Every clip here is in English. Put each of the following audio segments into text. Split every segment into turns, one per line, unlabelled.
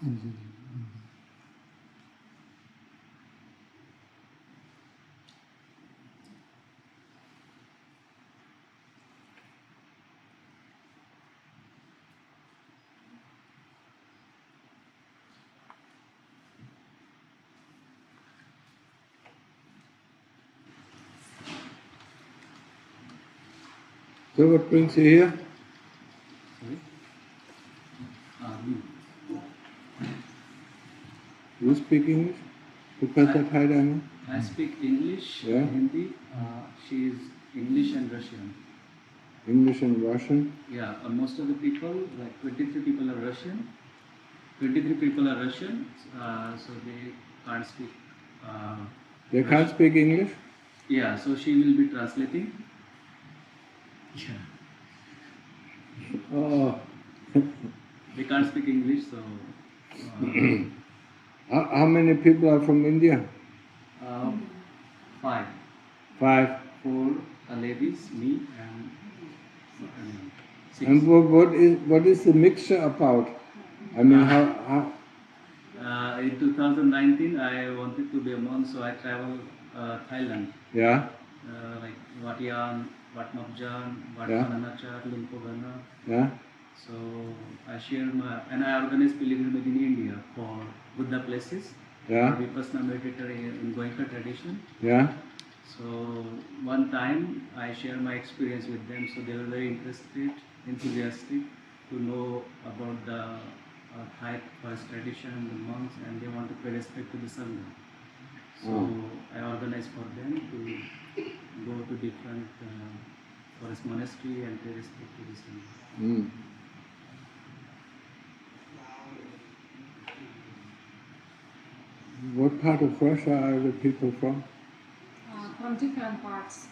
So what brings you here? You speak English? Professor Piyadhammo?
I speak English, Hindi. She is English and Russian.
English and Russian?
Yeah, most of the people, like 23 people are Russian. 23 people are Russian, so they can't speak.
They can't speak English?
Yeah, so she will be translating. Yeah.
Oh.
They can't speak English, so.
How many people are from India?
5.
5.
4 ladies, me, and 6.
And what is the mixture about? I mean, how?
In 2019, I wanted to be a monk, so I traveled Thailand.
Yeah.
Like Watian, Watmapjan,
Yeah.
Watmananachar, Lumpogana.
Yeah.
So I share and I organize pilgrimage in India for Buddha places.
Yeah.
For Vipassana meditator in Goenka tradition.
Yeah.
So one time I share my experience with them, so they were very enthusiastic to know about the Thai forest tradition, the monks, and they want to pay respect to the Sangha. So I organize for them to go to different forest monastery and pay respect to the Sangha.
What part of Russia are the people from?
From different parts.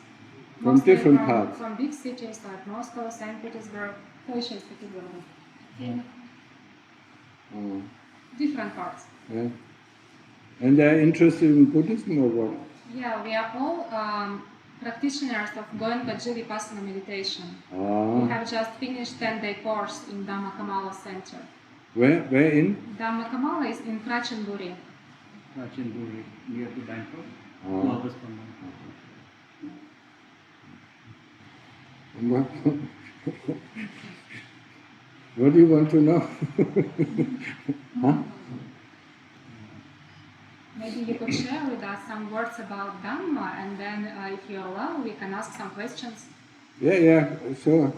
From different parts?
From big cities like Moscow, St. Petersburg, different parts.
Yeah. And they're interested in Buddhism or what?
Yeah, we are all practitioners of Goenka Vipassana meditation. We have just finished 10-day course in Dhamma Center.
Where in?
Dhamma is in Prachinburi.
Prachinburi, near to Bangkok. 2 hours from Bangkok.
What do you want to know? Huh?
Maybe you could share with us some words about Dhamma, and then if you allow, we can ask some questions.
Yeah, sure.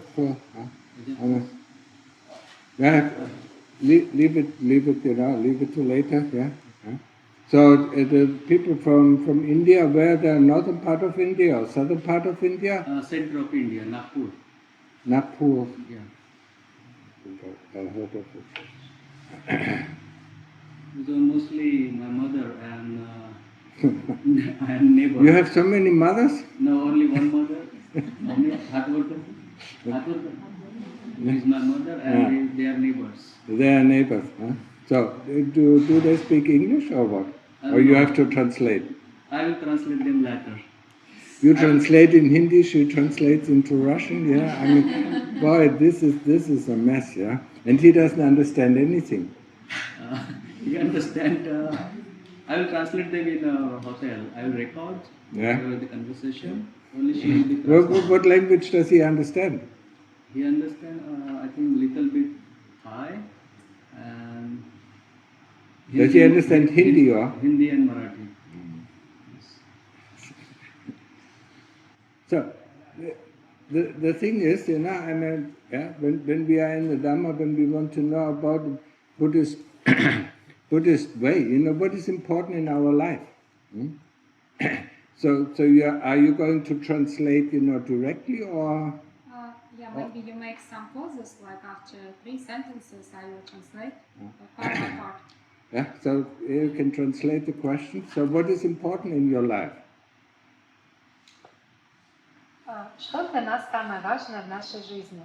Yeah, leave it, leave it to later, yeah. So the people from India, where the northern part of India or southern part of India?
Center of India, Nagpur.
Nagpur.
Yeah.
I heard of it.
So mostly my mother and and neighbor.
You have so many mothers?
No, only one mother. Only Hatwarkar. Is my mother and they are neighbors.
They are neighbors, huh? So do they speak English or what? Or you have to translate?
I will translate them later.
You translate in Hindi, she translates into Russian, yeah? I mean, boy, this is a mess, yeah? And he doesn't understand anything.
You understand? I will translate them in a hotel. I will record the conversation. Only she will be translating.
What language does he understand?
He understands, I think, little bit Thai and
Hindi. Does he understand Hindi or?
Hindi and Marathi.
So, the thing is, you know, I mean, when we are in the Dhamma, when we want to know about the Buddhist Buddhist way, you know, what is important in our life? So are you going to translate, you know, directly or?
Yeah, maybe you make some pauses, like after 3 sentences I will translate part by part.
Yeah, so you can translate the question. So what is important in your life?
Что для нас самое важное в нашей жизни?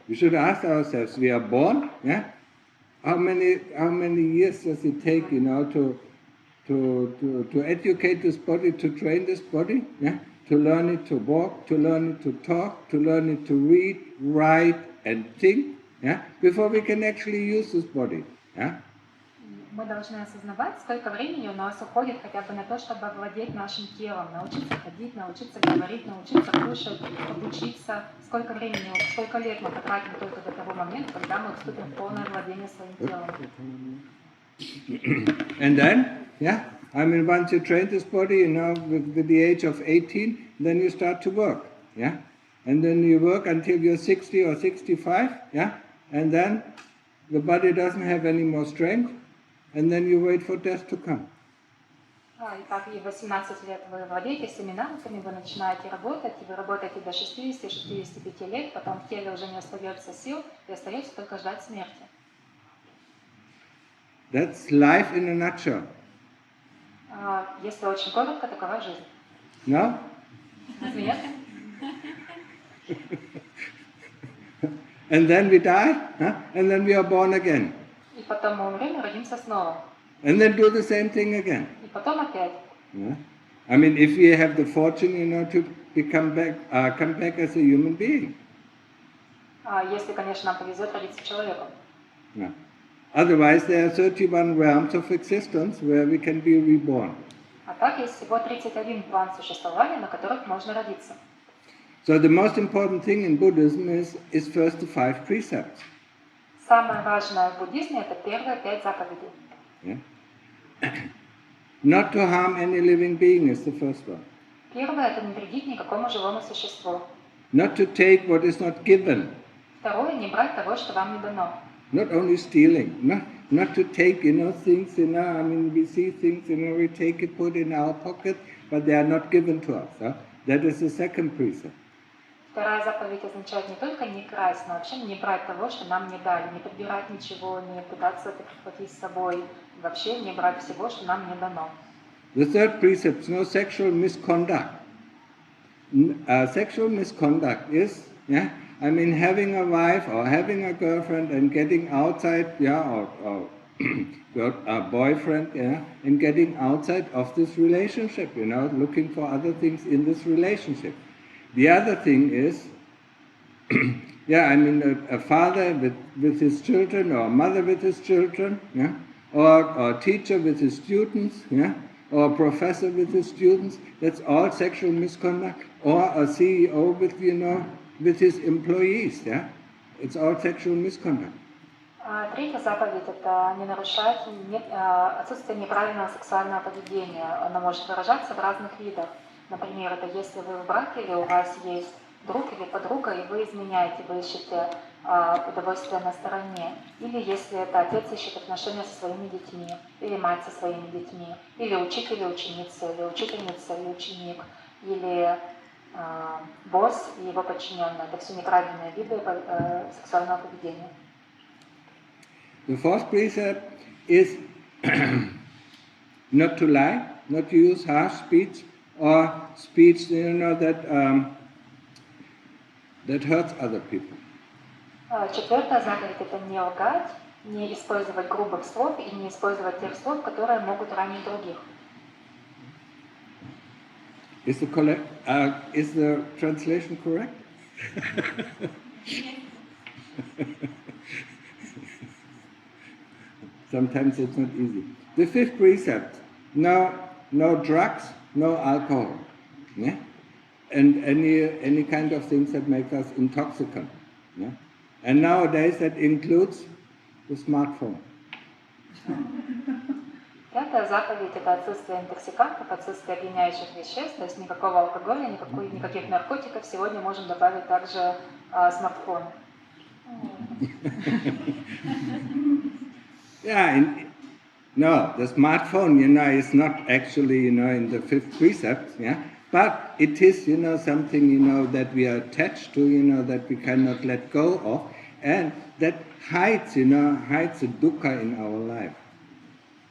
We should ask ourselves, we are born, yeah? How many years does it take, you know, to educate this body, to train this body, yeah? To learn it to walk, to learn it to talk, to learn it to read, write, and think, yeah, before we can actually use this body. Yeah?
Мы должны осознавать, сколько времени у нас уходит хотя бы на то, чтобы овладеть нашим телом, научиться ходить, научиться говорить, научиться кушать, обучиться. Сколько времени, сколько лет мы потратим только до того момента, когда мы вступим в полное владение своим телом.
And then, yeah, I mean, once you train this body, you know, with the age of 18, then you start to work, yeah? And then you work until you're 60 or 65, yeah? And then the body doesn't have any more strength, and then you wait for death to come.
Итак, и в 18 лет вы владеете всеми навыками, вы начинаете работать, и вы работаете до 60-65 лет, потом в теле уже не остается сил, и остается только ждать смерти.
That's life in a nutshell.
Если очень коротко, такова жизнь.
No?
Разве нет?
And then we die, huh? And then we are born again.
И потом мы умрем и родимся снова.
And then do the same thing again.
И потом опять.
Yeah? I mean, if we have the fortune, you know, to come back as a human being.
Если, конечно, нам повезет родиться человеком.
Yeah. Otherwise, there are 31 realms of existence where we can be reborn.
А так есть всего 31 план существования, на которых можно родиться.
So the most important thing in Buddhism is first the 5 precepts.
Самое важное в буддизме это первые 5 заповедей.
Yeah? Not to harm any living being is the first one.
Первое это не вредить никакому живому существу.
Not to take what is not given.
Второе не брать того, что вам не дано.
Not only stealing, not to take, you know, things, you know, I mean, we see things, you know, we take it, put in our pocket, but they are not given to us. Huh? That is the second precept.
Вторая заповедь означает не только не красть, но вообще не брать того, что нам не дали, не подбирать ничего, не пытаться это прихватить с собой, вообще не брать всего, что нам не дано.
The third precept, no sexual misconduct. Sexual misconduct is, yeah, I mean, having a wife or having a girlfriend and getting outside, yeah, or a boyfriend, yeah, and getting outside of this relationship, you know, looking for other things in this relationship. The other thing is, yeah, I mean, a father with his children, or a mother with his children, yeah, or a teacher with his students, yeah, or a professor with his students, that's all sexual misconduct, or a CEO with, you know, with his employees, yeah, it's all sexual misconduct.
Третья заповедь – это не нарушать отсутствие неправильного сексуального поведения. Оно может выражаться в разных видах. Например, это если вы в браке или у вас есть друг или подруга, и вы изменяете, вы ищете удовольствие на стороне. Или если это отец ищет отношения со своими детьми, или мать со своими детьми, или учитель и ученица, или учительница и ученик, или босс и его подчиненные. Это все неправильные виды сексуального поведения.
The fourth precept is not to lie, not to use harsh speech or speech, you know, that hurts other people.
Четвертая заповедь – это не лгать, не использовать грубых слов и не использовать тех слов, которые могут ранить других.
Is the translation correct? Sometimes it's not easy. The fifth precept: no drugs, no alcohol, yeah? And any kind of things that make us intoxicant. Yeah? And nowadays that includes the smartphone.
Пятая заповедь – это отсутствие интоксикантов, отсутствие опьяняющих веществ, то есть никакого алкоголя, никаких наркотиков. Сегодня можем добавить также смартфон.
Yeah, no, the smartphone, you know, is not actually, you know, in the fifth precept, yeah, but it is, you know, something, you know, that we are attached to, you know, that we cannot let go of, and that hides, you know, hides the dukkha in our life.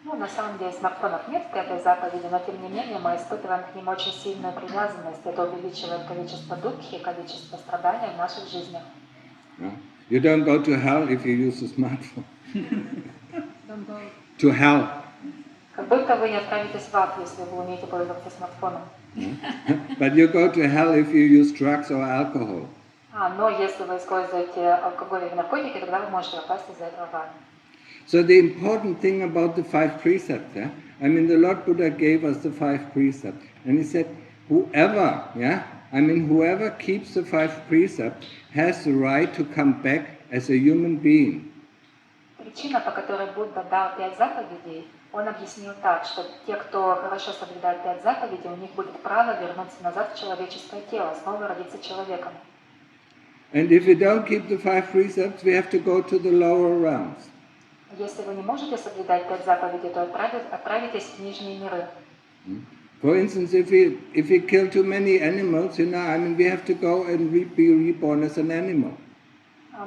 Ну, на самом деле смартфонов нет в пятой заповеди, но тем не менее мы испытываем к ним очень сильную привязанность. Это увеличивает количество дукхи, количество страданий в наших жизнях.
Yeah. You don't go to hell if you use a smartphone.
Don't go.
To hell.
Как будто вы не отправитесь в ад, если вы умеете пользоваться смартфоном.
But you go to hell if you use drugs or alcohol.
Но если вы используете алкоголь или наркотики, тогда вы можете попасть из-за этого в ад.
So the important thing about the 5 precepts, yeah? I mean, the Lord Buddha gave us the 5 precepts, and he said, whoever, yeah? I mean, whoever keeps the 5 precepts has the right to come back as a human being.
Причина, по которой Будда дал 5 заповедей, он объяснил так, что те, кто хорошо соблюдает 5 заповедей, у них будет право вернуться назад в человеческое тело, снова родиться человеком.
And if we don't keep the 5 precepts, we have to go to the lower realms.
Если вы не можете соблюдать 5 заповедей, то отправитесь в нижние миры.
For instance, if we kill too many animals, I mean, we have to go and be reborn as an animal.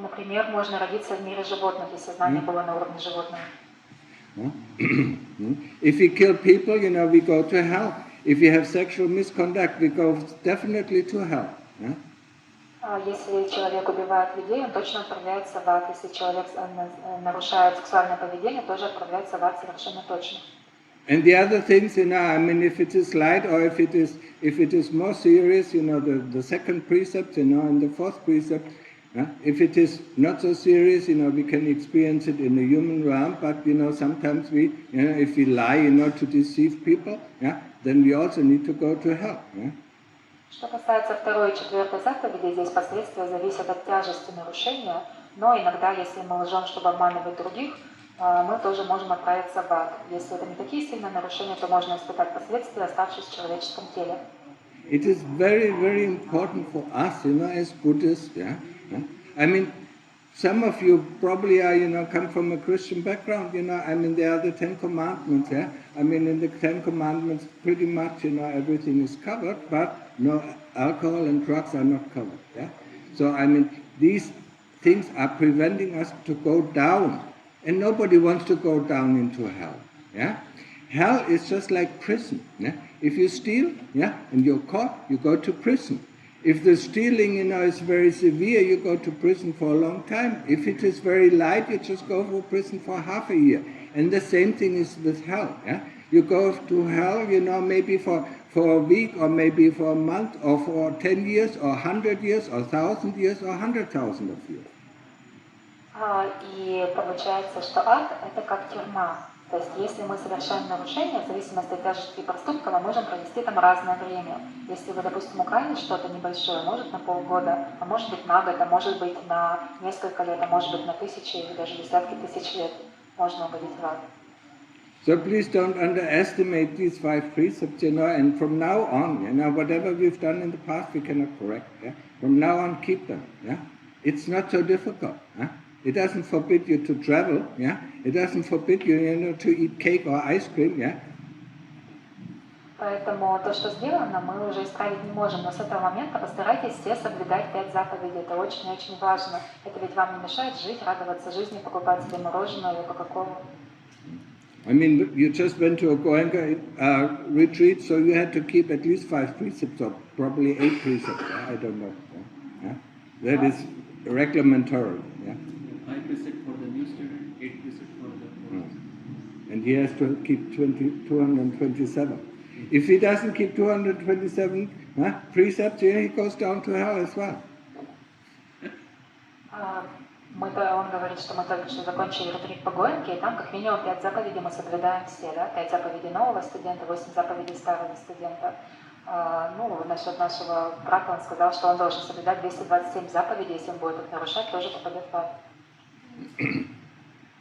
Например, можно родиться в мире животных, если сознание было на уровне животного.
If we kill people, we go to hell. If we have sexual misconduct, we go definitely to hell.
Если человек убивает людей, он точно отправляется в ад. Если человек нарушает сексуальное поведение, тоже отправляется в ад совершенно точно.
And the other things, I mean, if it is light or if it is more serious, the second precept, and the fourth precept, if it is not so serious, we can experience it in the human realm, but, sometimes we, if we lie, to deceive people, then we also need to go to hell.
Что касается второй и четвертой заповеди, здесь последствия зависят от тяжести нарушения, но иногда, если мы лжем, чтобы обманывать других, мы тоже можем отправиться в ад. Если это не такие сильные нарушения, то можно испытать последствия, оставшись в человеческом теле.
It is very, very important for us, as Buddhists, I mean, some of you probably are, come from a Christian background, I mean, there are the 10 Commandments, I mean, in the 10 Commandments, pretty much, everything is covered, but no alcohol and drugs are not covered, So, I mean, these things are preventing us to go down, and nobody wants to go down into hell, Hell is just like prison, If you steal, and you're caught, you go to prison. If the stealing, is very severe, you go to prison for a long time. If it is very light, you just go to prison for half a year. And the same thing is with hell. You go to hell, maybe for a week, or maybe for a month, or for 10 years, or 100 years, or 1,000 years, or 100,000 of years.
И получается, что ад – это как тюрьма. То есть, если мы совершаем нарушения, в зависимости от тяжести проступка, мы можем провести там разное время. Если вы, допустим, украли что-то небольшое, может на полгода, а может быть на год, а может быть на несколько лет, а может быть на тысячи или даже десятки тысяч лет можно угодить в ад.
So please don't underestimate these 5 precepts, and from now on, whatever we've done in the past, we cannot correct. From now on, keep them. It's not so difficult. It doesn't forbid you to travel, It doesn't forbid you, to eat cake or ice cream,
Поэтому то, что сделано, мы уже исправить не можем. Но с этого момента постарайтесь все соблюдать 5 заповедей. Это очень-очень важно. Это ведь вам не мешает жить, радоваться жизни, покупать себе мороженое или кока-колу.
I mean, you just went to a Goenka retreat, so you had to keep at least 5 precepts, or probably 8 precepts. I don't know. That is reglementary.
5 precepts for the new student, 8 precepts for the old.
And he has to keep 227. If he doesn't keep 227 precepts, he goes down to hell as well.
Он говорит, что мы только что закончили ретрит по Гоэнке, и там как минимум 5 заповедей мы соблюдаем все, 5 заповедей нового студента, 8 заповедей старого студента. Насчет нашего брата он сказал, что он должен соблюдать 227 заповедей, если он будет их нарушать, тоже попадет в ад.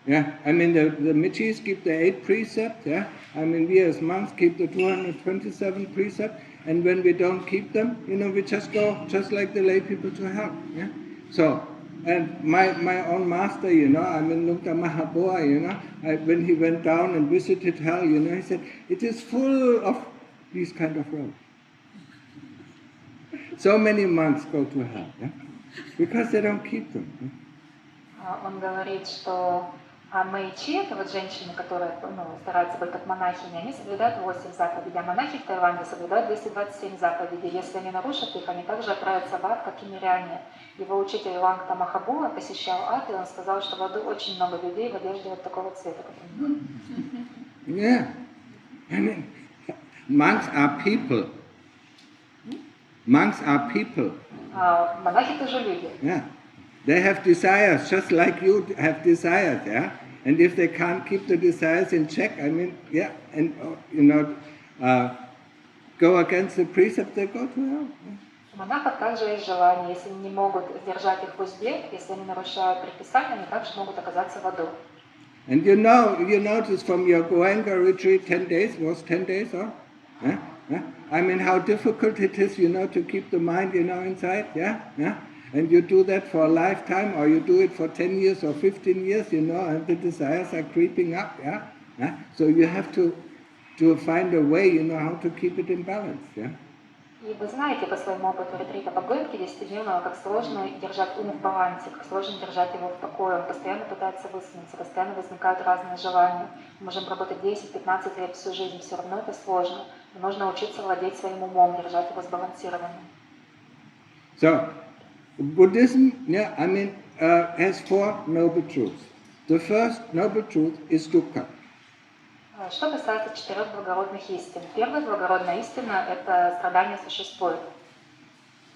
I mean, the Michis keep the 8 precepts, I mean, we as monks keep the 227 precepts, and when we don't keep them, we just go, just like the lay people, to hell, So, and my own master, I mean, Lungta Mahaboa, when he went down and visited hell, he said, it is full of these kind of roads. So many monks go to hell, because they don't keep them.
Он говорит, что мэйчи, это вот женщины, которые стараются быть как монахини, они соблюдают 8 заповедей, а монахи в Таиланде соблюдают 227 заповедей. Если они нарушат их, они также отправятся в ад, как и миряне. Его учитель Лангта Махабуа посещал ад, и он сказал, что в аду очень много людей в одежде вот такого цвета.
Yeah, I mean, monks are people. Monks are people.
Монахи тоже люди.
Yeah. They have desires, just like you have desires, yeah? And if they can't keep the desires in check, I mean, yeah, and, go against the precept, they go to hell. Yeah.
У монахов также есть желания. Если они не могут сдержать их в узде, если они нарушают предписания, они также могут оказаться в аду.
And you notice from your Goenka retreat, 10 days, was 10 days, or? Yeah? Yeah? I mean, how difficult it is, to keep the mind, inside, yeah? Yeah? And you do that for a lifetime, or you do it for 10 years or 15 years, and the desires are creeping up, yeah? Yeah? So you have to find a way, how to keep it in balance, yeah?
И вы знаете по своему опыту ретрита по Гойнке 10-дневного, как сложно держать ум в балансе, как сложно держать его в покое. Он постоянно пытается высунуться, постоянно возникают разные желания. Мы можем работать 10-15 лет всю жизнь, все равно это сложно. Но нужно учиться владеть своим умом, держать его сбалансированным.
So, Buddhism, has 4 noble truths. The first noble truth is dukkha.
Что касается 4 благородных истин. Первая благородная истина – это страдание существует.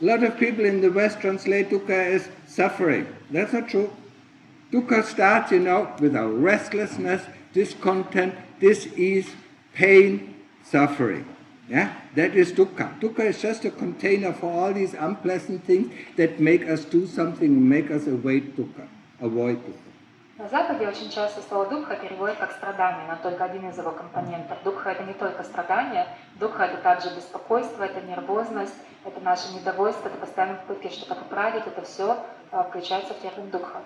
A lot of people in the West translate dukkha as suffering. That's not true. Dukkha starts, with our restlessness, discontent, dis-ease, pain, suffering. Yeah? That is dukkha. Dukkha is just a container for all these unpleasant things that make us do something, make us avoid dukkha.
На Западе очень часто слово «дукха» переводят как «страдание», но только один из его компонентов. Дукха – это не только страдание, дукха – это также беспокойство, это нервозность, это наше недовольство, это постоянные попытки что-то поправить, это все включается в термин дукха.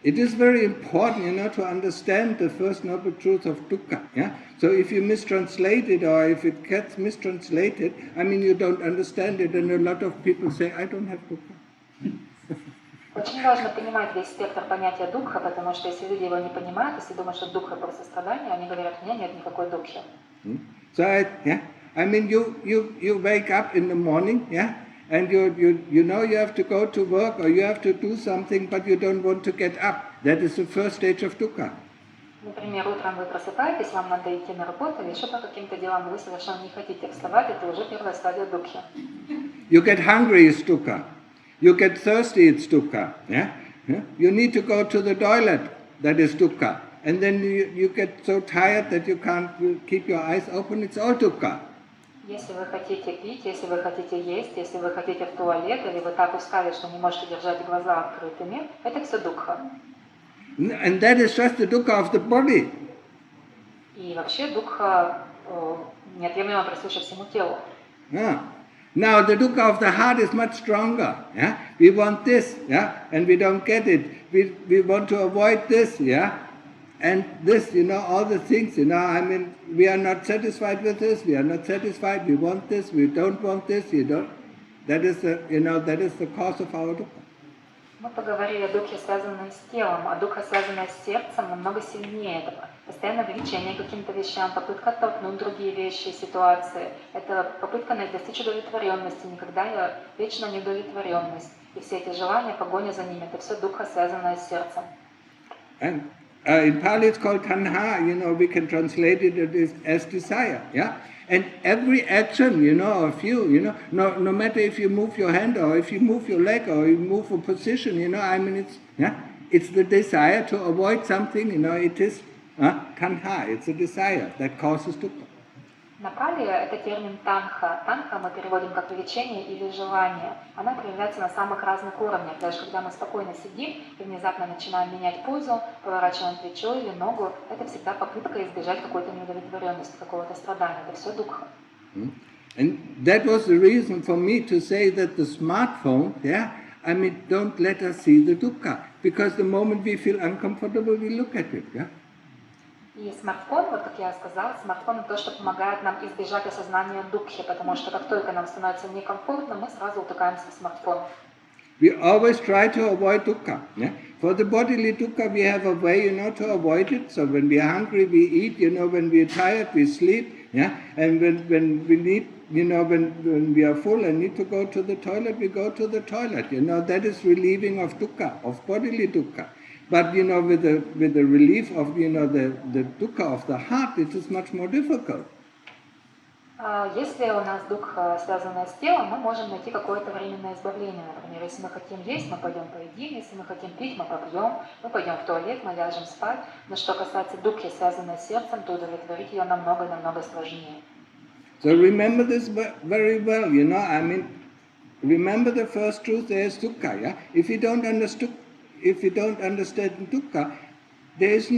It is very important, to understand the first noble truth of dukkha. Yeah? So if you mistranslate it or if it gets mistranslated, you don't understand it, and a lot of people say, I don't have dukkha.
Очень важно понимать весь спектр понятия дукха, потому что если люди его не понимают, если думают, что дукха просто страдание, они говорят, у меня нет никакой дукхи.
So, you wake up in the morning, yeah, and you have to go to work or you have to do something, but you don't want to get up. That is the first stage of dukkha.
Например, утром вы просыпаетесь, вам надо идти на работу, или еще по каким-то делам вы совершенно не хотите вставать, это уже первая стадия дукхи.
You get hungry, it's dukkha. You get thirsty, it's dukkha. Yeah? Yeah? You need to go to the toilet, that is dukkha. And then you get so tired that you can't keep your eyes open, it's all dukkha.
Если вы хотите пить, если вы хотите есть, если вы хотите в туалет, или вы так устали, что не можете держать глаза открытыми, это все дукха.
And that is just the dukkha of the body.
И вообще дукха неотъемлемо присуща всему телу.
Yeah. Now the dukkha of the heart is much stronger. Yeah? We want this, yeah, and we don't get it. We want to avoid this, yeah, and this, all the things, we are not satisfied with this. We are not satisfied. We want this. We don't want this. That is the cause of our dukkha.
Мы поговорили о духе, связанной с телом, а духа, связанная с сердцем, намного сильнее. Это постоянное влечение к каким-то вещам, попытка оттолкнуть другие вещи и ситуации. Это попытка достичь удовлетворенности, никогда вечная неудовлетворенность. И все эти желания, погоня за ними, это все духа, связанное с сердцем.
And in Pali it's called tanha, we can translate it as desire, yeah? And every action, of you, no matter if you move your hand or if you move your leg or you move a position, it's the desire to avoid something, it is tanha, it's a desire that causes dukkha.
На Пали это термин танха. Танха мы переводим как влечение или желание. Она проявляется на самых разных уровнях. Даже когда мы спокойно сидим и внезапно начинаем менять позу, поворачиваем плечо или ногу, это всегда попытка избежать какой-то неудовлетворенности, какого-то страдания. Это все дукха.
And that was the reason for me to say that the smartphone, don't let us see the dukkha. Because the moment we feel uncomfortable, we look at it, yeah?
И смартфон, вот как я сказала, смартфон это то, что помогает нам избежать осознания дукхи, потому что как только нам становится некомфортно, мы сразу утыкаемся в смартфон.
We always try to avoid dukkha. Yeah? For the bodily dukkha, we have a way, to avoid it. So when we are hungry, we eat. When we are tired, we sleep. Yeah? And when we need, when we are full and need to go to the toilet, we go to the toilet. That is relieving of dukkha, of bodily dukkha. But with the relief of the dukkha of the heart, it is much more difficult.
Если у нас дух, связанный с телом, мы можем найти какое-то временное избавление. Например, если мы хотим есть, мы пойдем поедим, если мы хотим пить, мы попьем, мы пойдем в туалет, мы ляжем спать. Но что касается духи, связанной с сердцем, то удовлетворить ее намного сложнее.
So remember this very well, I mean, remember the first truth, there is dukkha, yeah? If you don't understand dukkha, there is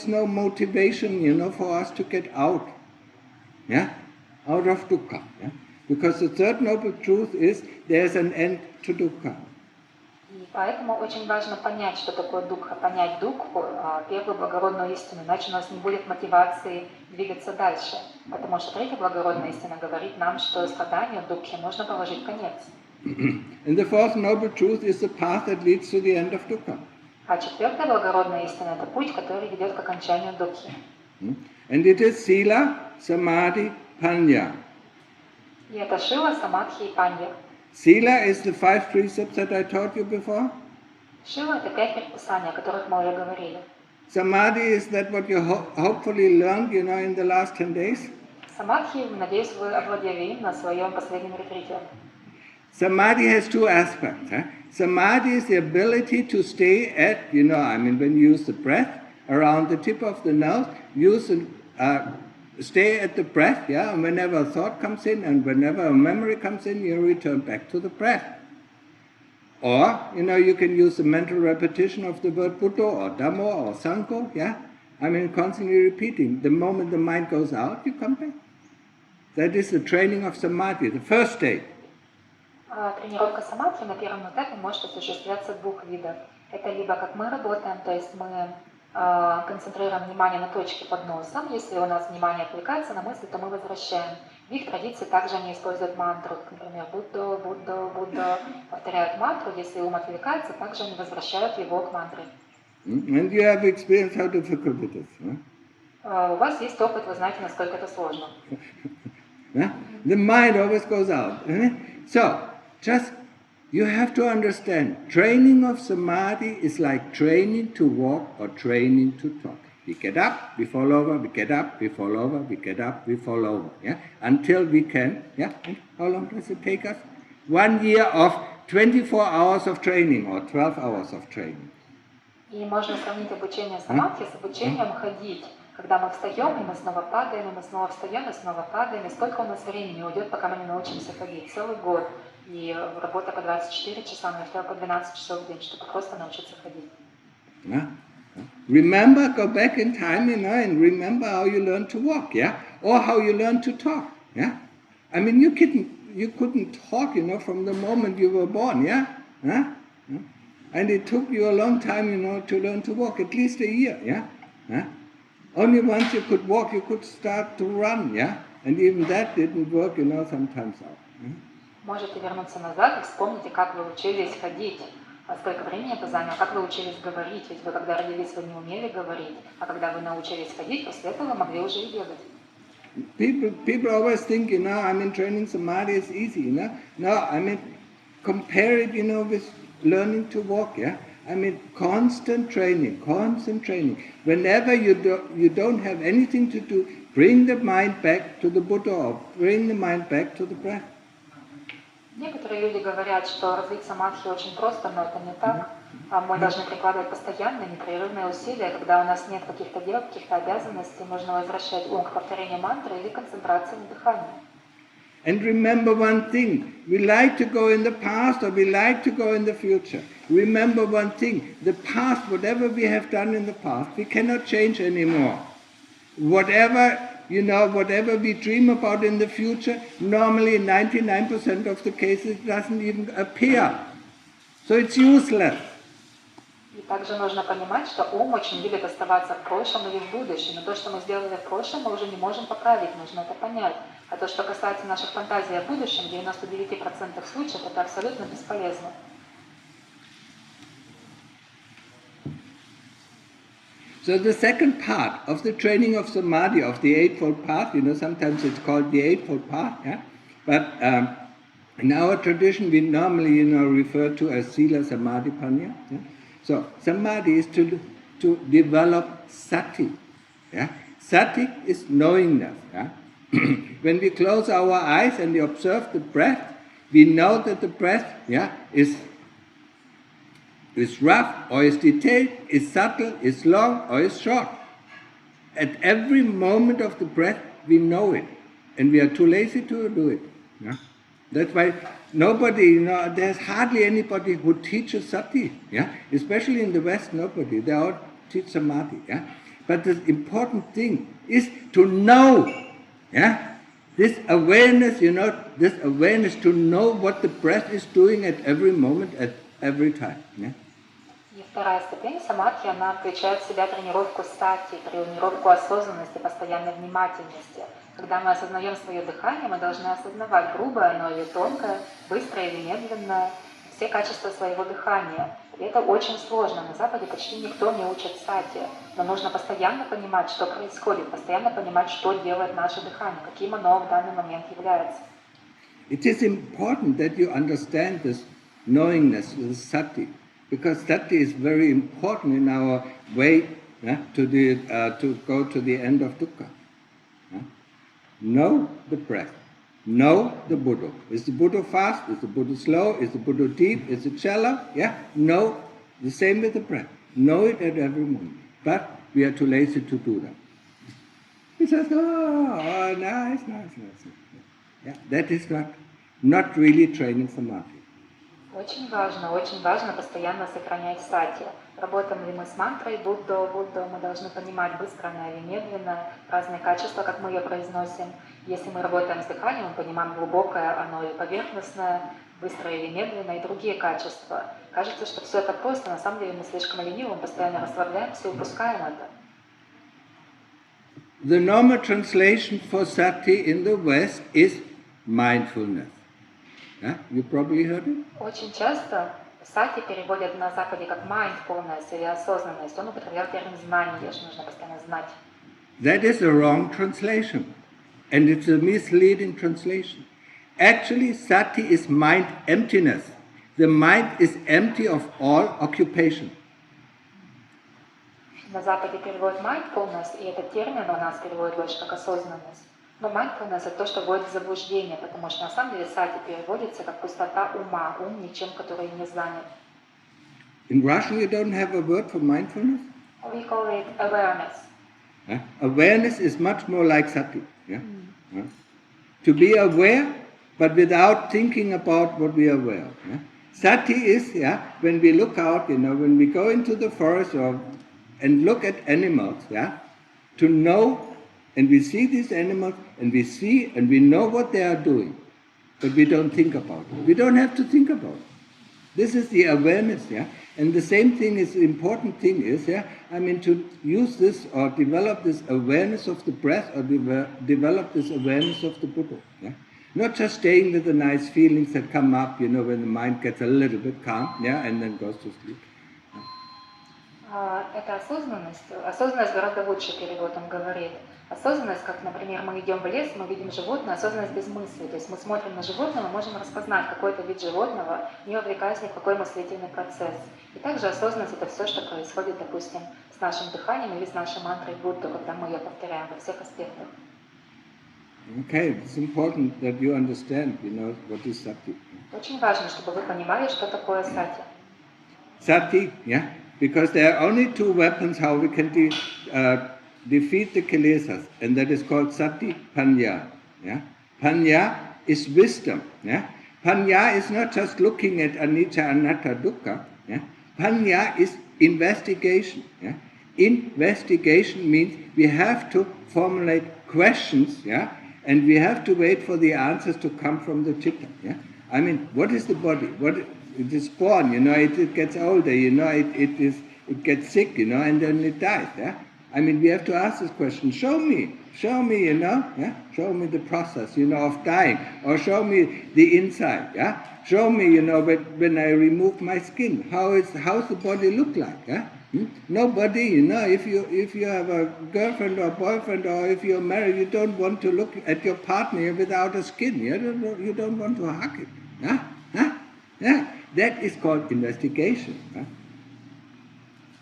no motivation, for us to get out, yeah? Out of dukkha, yeah? Because the third noble truth is there is an end to dukkha.
И поэтому очень важно понять, что такое дуkkha, понять дукху, первую благородную истину, иначе у нас не будет мотивации двигаться дальше. Потому что третья благородная истина говорит нам, что страданию дукхи можно положить конец.
And the fourth noble truth is the path that leads to the end of dukkha.
А четвертая благородная истина – это путь, который ведет к окончанию дукхи.
And it is sila, samadhi, panya.
И это шила, самадхи и панья.
Sila is the 5 precepts that I taught you before.
Шила – это 5 предписаний, о которых мы уже говорили.
Samadhi is that what you hopefully learned, in the last 10 days.
Самадхи, надеюсь, вы овладели им на своем последнем ретрите.
Samadhi has two aspects. Samadhi is the ability to stay at, when you use the breath around the tip of the nose, stay at the breath, and whenever a thought comes in and whenever a memory comes in, you return back to the breath. Or, you can use the mental repetition of the word Buddha or Dhamma or Sangha, constantly repeating. The moment the mind goes out, you come back. That is the training of Samadhi, the first stage.
Тренировка самадхи на первом этапе может осуществляться двух видов. Это либо как мы работаем, то есть мы концентрируем внимание на точке под носом. Если у нас внимание отвлекается на мысли, то мы возвращаем. В их традиции также они используют мантру, например, Будда, Будда, Будда, повторяют мантру. Если ум отвлекается, также они возвращают его к мантре.
And you have experienced how difficult it is.
У вас есть опыт, вы знаете, насколько это сложно.
The mind always goes out. So, just you have to understand, training of samadhi is like training to walk or training to talk. We get up, we fall over, we get up, we fall over, we get up, we fall over. Until we can, And how long does it take us? 1 year of 24 hours of training or 12 hours of training.
И можно сравнить обучение самадхи с обучением ходить. Когда мы встаем, и мы снова падаем, и мы снова встаем, и снова падаем. И сколько у нас времени уйдет, пока мы не научимся ходить? Целый год. И работа по 24 часа, но я по 12 часов в день, чтобы просто научиться ходить.
Remember, go back in time, and remember how you learned to walk, or how you learned to talk, you couldn't talk, from the moment you were born, and it took you a long time, to learn to walk, at least a year, Only once you could walk, you could start to run, and even that didn't work, sometimes out.
Можете вернуться назад и вспомните, как вы учились ходить. Сколько времени это заняло, как вы учились говорить. Ведь вы, когда родились, вы не умели говорить. А когда вы научились ходить, после этого вы могли уже и бегать.
People always think, training samadhi is easy, No, compare it, with learning to walk, constant training. Whenever you don't have anything to do, bring the mind back to the Buddha or bring the mind back to the breath.
Некоторые люди говорят, что развить самадхи очень просто, но это не так. Мы должны прикладывать постоянные, непрерывные усилия. Когда у нас нет каких-то дел, каких-то обязанностей, нужно возвращать ум к повторению мантры или концентрации на дыхании.
And remember one thing, we like to go in the past or we like to go in the future. Remember one thing, the past, whatever we have done in the past, we cannot change anymore. Whatever we dream about in the future, normally in 99% of the cases it doesn't even appear. So it's useless.
И также нужно понимать, что ум очень любит оставаться в прошлом или в будущем. Но то, что мы сделали в прошлом, мы уже не можем поправить, нужно это понять. А то, что касается наших фантазий о будущем, в 99% случаев это абсолютно бесполезно.
So the second part of the training of samadhi, of the Eightfold Path, sometimes it's called the Eightfold Path, but in our tradition we normally, refer to as Sila, Samadhi, Panya. So samadhi is to develop sati. Sati is knowingness. When we close our eyes and we observe the breath, we know that the breath, is rough or is detailed, is subtle, is long or is short. At every moment of the breath, we know it, and we are too lazy to do it. Yeah? That's why nobody, there's hardly anybody who teaches sati. Yeah? Especially in the West, nobody. They all teach samadhi. Yeah? But the important thing is to know. Yeah? This awareness, to know what the breath is doing at every moment, at every time. Yeah?
И вторая ступень самадхи, она включает в себя тренировку сати, тренировку осознанности, постоянной внимательности. Когда мы осознаем свое дыхание, мы должны осознавать, грубое оно или тонкое, быстрое или медленное, все качества своего дыхания. И это очень сложно. На Западе почти никто не учит сати. Но нужно постоянно понимать, что происходит, постоянно понимать, что делает наше дыхание, каким оно в данный момент является.
It is important that you understand this knowingness, this sati, because sati is very important in our way to go to the end of dukkha. Know the breath. Know the Buddha. Is the Buddha fast? Is the Buddha slow? Is the Buddha deep? Is it shallow? Yeah? Know the same with the breath. Know it at every moment. But we are too lazy to do that. We just, nice. Yeah, that is not really training samadhi.
Очень важно постоянно сохранять сати. Работаем ли мы с мантрой Будда, мы должны понимать, быстро она или медленно, разные качества, как мы ее произносим. Если мы работаем с дыханием, мы понимаем, глубокое оно или поверхностное, быстрое или медленно, и другие качества. Кажется, что все это просто, на самом деле мы слишком ленивы, мы постоянно расслабляемся и упускаем это.
The normal translation for sati in the West is mindfulness. Yeah? You probably heard it?
Очень часто сати переводят на Западе как mindfulness или осознанность. Он употреблял термин знание, что нужно постоянно знать.
That is a wrong translation. And it's a misleading translation. Actually, sati is mind emptiness. The mind is empty of all occupation.
На Западе переводят mindfulness, и этот термин у нас переводят больше как осознанность. Но mindfulness — это то, что вводит в заблуждение, потому что на самом деле сати переводится как пустота ума, ум ничем, который не занят.
In Russian you don't have a word for mindfulness?
We call it awareness.
Awareness is much more like sati. Yeah? To be aware, but without thinking about what we are aware of. Yeah? Sati is, when we look out, when we go into the forest and look at animals, to know, and we see these animals, and we see and we know what they are doing, but we don't think about it. We don't have to think about it. This is the awareness, and the same thing is, the important thing is, to use this or develop this awareness of the breath or develop this awareness of the Buddha. Not just staying with the nice feelings that come up, when the mind gets a little bit calm, and then goes to sleep.
Это осознанность. Осознанность гораздо лучше перевод, он говорит. Осознанность, как, например, мы идем в лес, мы видим животное, осознанность без мысли. То есть мы смотрим на животное, мы можем распознать какой-то вид животного, не вовлекаясь ни в какой мыслительный процесс. И также осознанность — это все, что происходит, допустим, с нашим дыханием или с нашей мантрой Будда, когда мы ее повторяем во всех аспектах.
Okay, it's important that you understand, what is sati.
Очень важно, чтобы вы понимали, что такое сати.
Sati, because there are only two weapons how we can defeat the kilesas, and that is called sati, panya. Panya is wisdom. Panya is not just looking at anicca, anatta, dukkha. Panya is investigation. Investigation means we have to formulate questions, and we have to wait for the answers to come from the chitta. I mean, what is the body? It is born, it gets older, it gets sick, and then it dies. I mean, we have to ask this question. Show me, show me the process, of dying, or show me the inside. Show me, when I remove my skin, how's the body look like? Nobody, if you have a girlfriend or boyfriend, or if you're married, you don't want to look at your partner without a skin. You don't want to hug it. That is called investigation.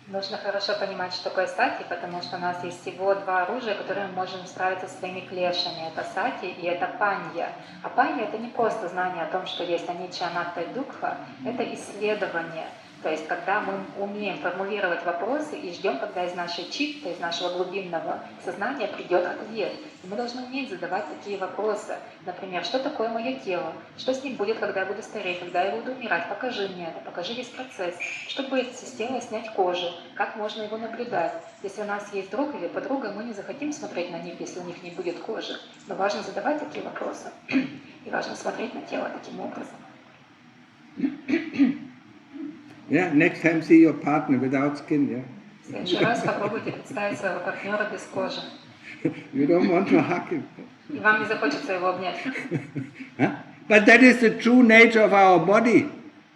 Нужно хорошо понимать, что такое сати, потому что у нас есть всего два оружия, которыми мы можем справиться со своими клешами. Это сати и это панья. А панья — это не просто знание о том, что есть аничча, анатта и дукха, это исследование. То есть, когда мы умеем формулировать вопросы и ждем, когда из нашей читты, из нашего глубинного сознания придет ответ. И мы должны уметь задавать такие вопросы. Например, что такое мое тело? Что с ним будет, когда я буду стареть, когда я буду умирать? Покажи мне это, покажи весь процесс. Что будет с телом снять кожу? Как можно его наблюдать? Если у нас есть друг или подруга, мы не захотим смотреть на них, если у них не будет кожи. Но важно задавать такие вопросы. И важно смотреть на тело таким образом.
Yeah, next time see your partner without skin, yeah.
В следующий раз попробуйте представить своего партнера без кожи.
You don't want to hug him.
И вам не захочется его обнять.
Huh? But that is the true nature of our body.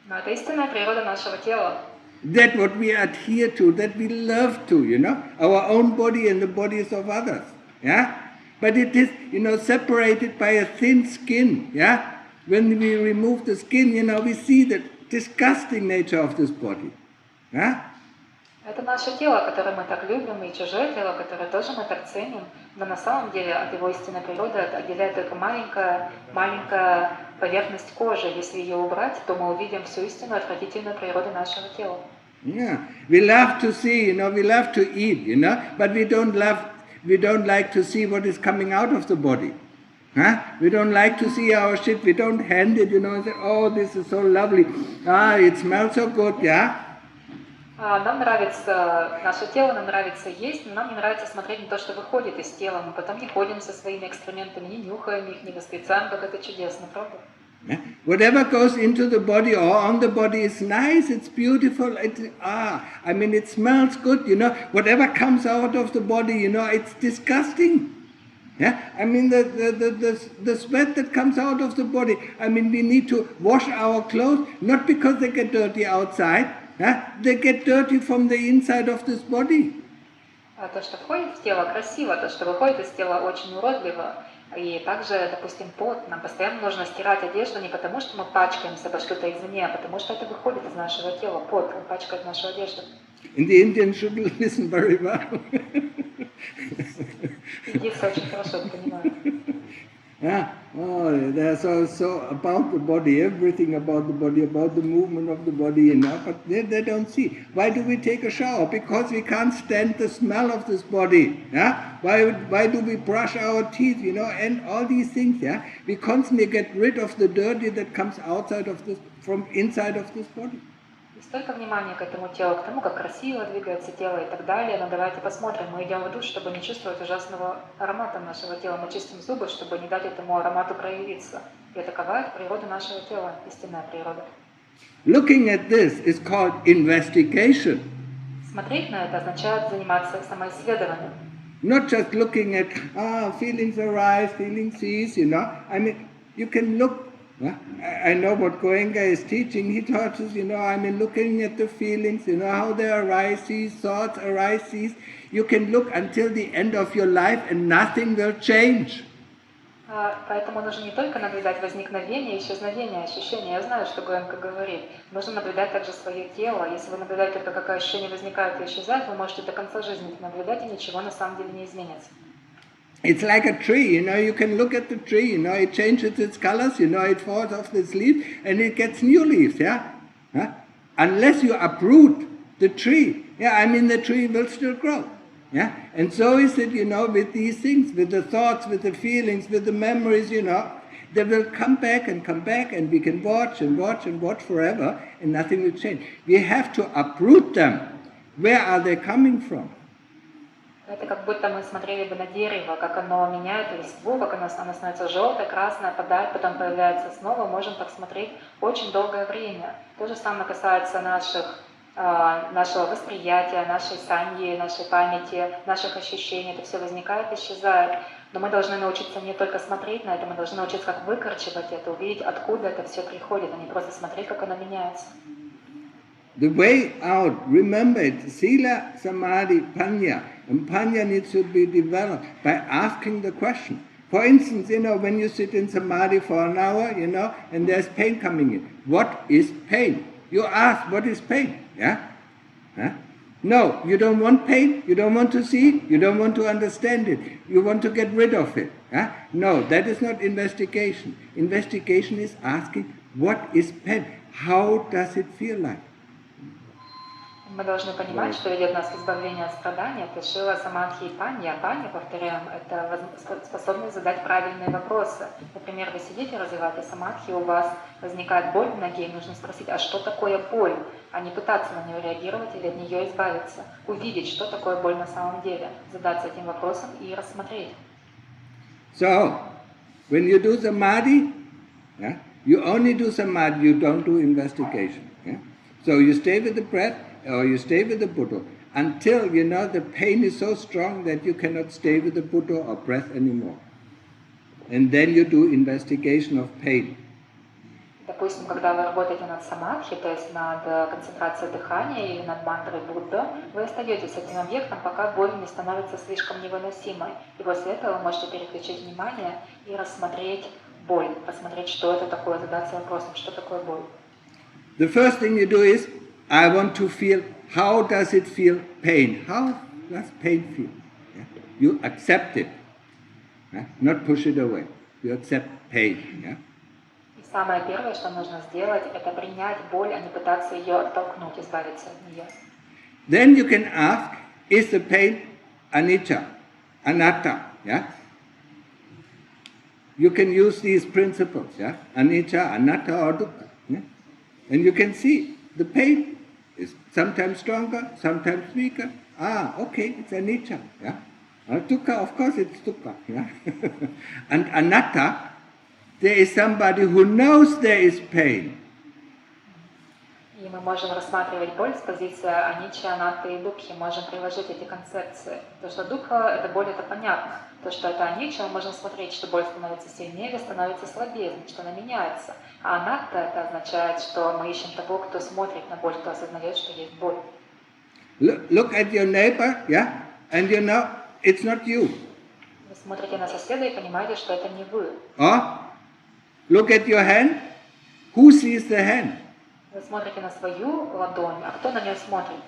Но это истинная природа нашего тела.
That what we adhere to, that we love to, you know, our own body and the bodies of others, yeah. But it is, you know, separated by a thin skin, yeah. When we remove the skin, you know, we see the disgusting nature of this body, yeah.
Это наше тело, которое мы так любим, и чужое тело, которое тоже мы так ценим, но на самом деле от его истинной природы отделяет только маленькая поверхность кожи. Если ее убрать, то мы увидим всю истинную отвратительную природу нашего тела.
Yeah, we love to see, you know, we love to eat, you know, but we don't like to see what is coming out of the body. Huh? We don't like to see our shit, we don't hand it, you know, and say, oh, this is so lovely, it smells so good, yeah?
Нам нравится наше тело, нам нравится есть, но нам не нравится смотреть на то, что выходит из тела. Мы потом не ходим со своими экскрементами, не нюхаем их, не восклицаем, как это чудесно, правда?
Yeah? Whatever goes into the body or on the body is nice, it's beautiful, I mean, it smells good, you know. Whatever comes out of the body, you know, it's disgusting. Yeah, I mean the sweat that comes out of the body. I mean, we need to wash our clothes, not because they get dirty outside. They get dirty from the inside of this body.
А то, что входит в тело, красиво, то, что выходит из тела, очень уродливо. И также, допустим, пот. Нам постоянно нужно стирать одежду не потому, что мы пачкаемся обо что-то извне, а потому что это выходит из нашего тела. Пот, он пачкает нашу одежду.
And the Indians should listen very well.
Индийцы очень хорошо это понимают.
Yeah. Oh, they're so about the body, everything about the movement of the body, you know, but they don't see. Why do we take a shower? Because we can't stand the smell of this body. Yeah? Why do we brush our teeth, you know, and all these things, yeah? We constantly get rid of the dirty that comes outside of this, from inside of this body.
И столько внимания к этому телу, к тому, как красиво двигается тело и так далее. Но давайте посмотрим. Мы идем в душ, чтобы не чувствовать ужасного аромата нашего тела. Мы чистим зубы, чтобы не дать этому аромату проявиться. И такова природа нашего тела, истинная природа.
Looking at this is called investigation.
Смотреть на это означает заниматься самоисследованием.
Not just looking at, feelings arise, feelings cease, you know. I mean, you can look. I know what Goenka is teaching. He teaches, you know, I mean, looking at the feelings, you know, how they arise, cease, thoughts arise, cease. You can look until the end of your life and nothing will change.
Поэтому нужно не только наблюдать возникновение, исчезновение, ощущения. Я знаю, что Гоенка говорит. Нужно наблюдать также свое тело. Если вы наблюдаете только, как ощущения возникают и исчезают, вы можете до конца жизни их наблюдать, и ничего на самом деле не изменится.
It's like a tree, you know, you can look at the tree, you know, it changes its colors, you know, it falls off its leaves and it gets new leaves, yeah? Unless you uproot the tree, I mean, the tree will still grow, yeah? And so is it, you know, with these things, with the thoughts, with the feelings, with the memories, you know, they will come back and we can watch and watch and watch forever and nothing will change. We have to uproot them. Where are they coming from?
Это как будто мы смотрели бы на дерево, как оно меняет листву, как оно становится желтое, красное, опадает, потом появляется снова. Можем так смотреть очень долгое время. То же самое касается нашего восприятия, нашей саньи, нашей памяти, наших ощущений. Это все возникает, исчезает. Но мы должны научиться не только смотреть на это, мы должны научиться, как выкорчевать это, увидеть, откуда это все приходит, а не просто смотреть, как оно меняется.
The way out, remember it, Sila, Samadhi, Panya. And Panya needs to be developed by asking the question. For instance, you know, when you sit in Samadhi for an hour, you know, and there's pain coming in. What is pain? You ask, what is pain? Yeah? No, you don't want pain, you don't want to see it, you don't want to understand it, you want to get rid of it. No, that is not investigation. Investigation is asking, what is pain? How does it feel like?
Мы должны понимать, что ведет нас к избавлению от страдания. Это шила, самадхи и панья. Панья, повторяем, это способность задать правильные вопросы. Например, вы сидите, развиваете самадхи, у вас возникает боль в ноге, и нужно спросить, а что такое боль? А не пытаться на нее реагировать или от нее избавиться. Увидеть, что такое боль на самом деле. Задаться этим вопросом и рассмотреть.
So, when you do samadhi, you only do samadhi, you don't do investigation. So you stay with the breath, or you stay with the Buddha until the pain is so strong that you cannot stay with the Buddha or breath anymore. And then you do investigation of pain.
Допустим, когда вы работаете над самадхи, то есть над концентрацией дыхания или над мантрой Будда, вы остаетесь с этим объектом, пока боль не становится слишком невыносимой. И после этого вы можете переключить внимание и рассмотреть боль, рассмотреть, что это такое, задаться вопросом, что такое боль.
The first thing you do is, I want to feel, how does it feel pain? How does pain feel? You accept it, not push it away. You accept pain.
И самое первое, что нужно сделать, это принять боль, а не пытаться ее оттолкнуть, избавиться от нее.
Then you can ask, is the pain anicca, anatta? You can use these principles, anicca, anatta, or dukkha. And you can see the pain is sometimes stronger, sometimes weaker. Okay, it's anicca. Dukkha, of course, it's dukkha. And anatta, there is somebody who knows there is pain.
И мы можем рассматривать боль с позиции аничча, анатты и дукхи, можем приложить эти концепции. То, что дукха – это боль, это понятно. То, что это аничча, мы можем смотреть, что боль становится сильнее или становится слабее, значит, она меняется. А анатта – это означает, что мы ищем того, кто смотрит на боль, кто осознает, что есть боль.
Look at your neighbor, and you know it's not you.
Вы смотрите на соседа и понимаете, что это не вы.
Look at your hand. Who sees the hand?
Вы смотрите на свою ладонь, а кто на нее смотрит?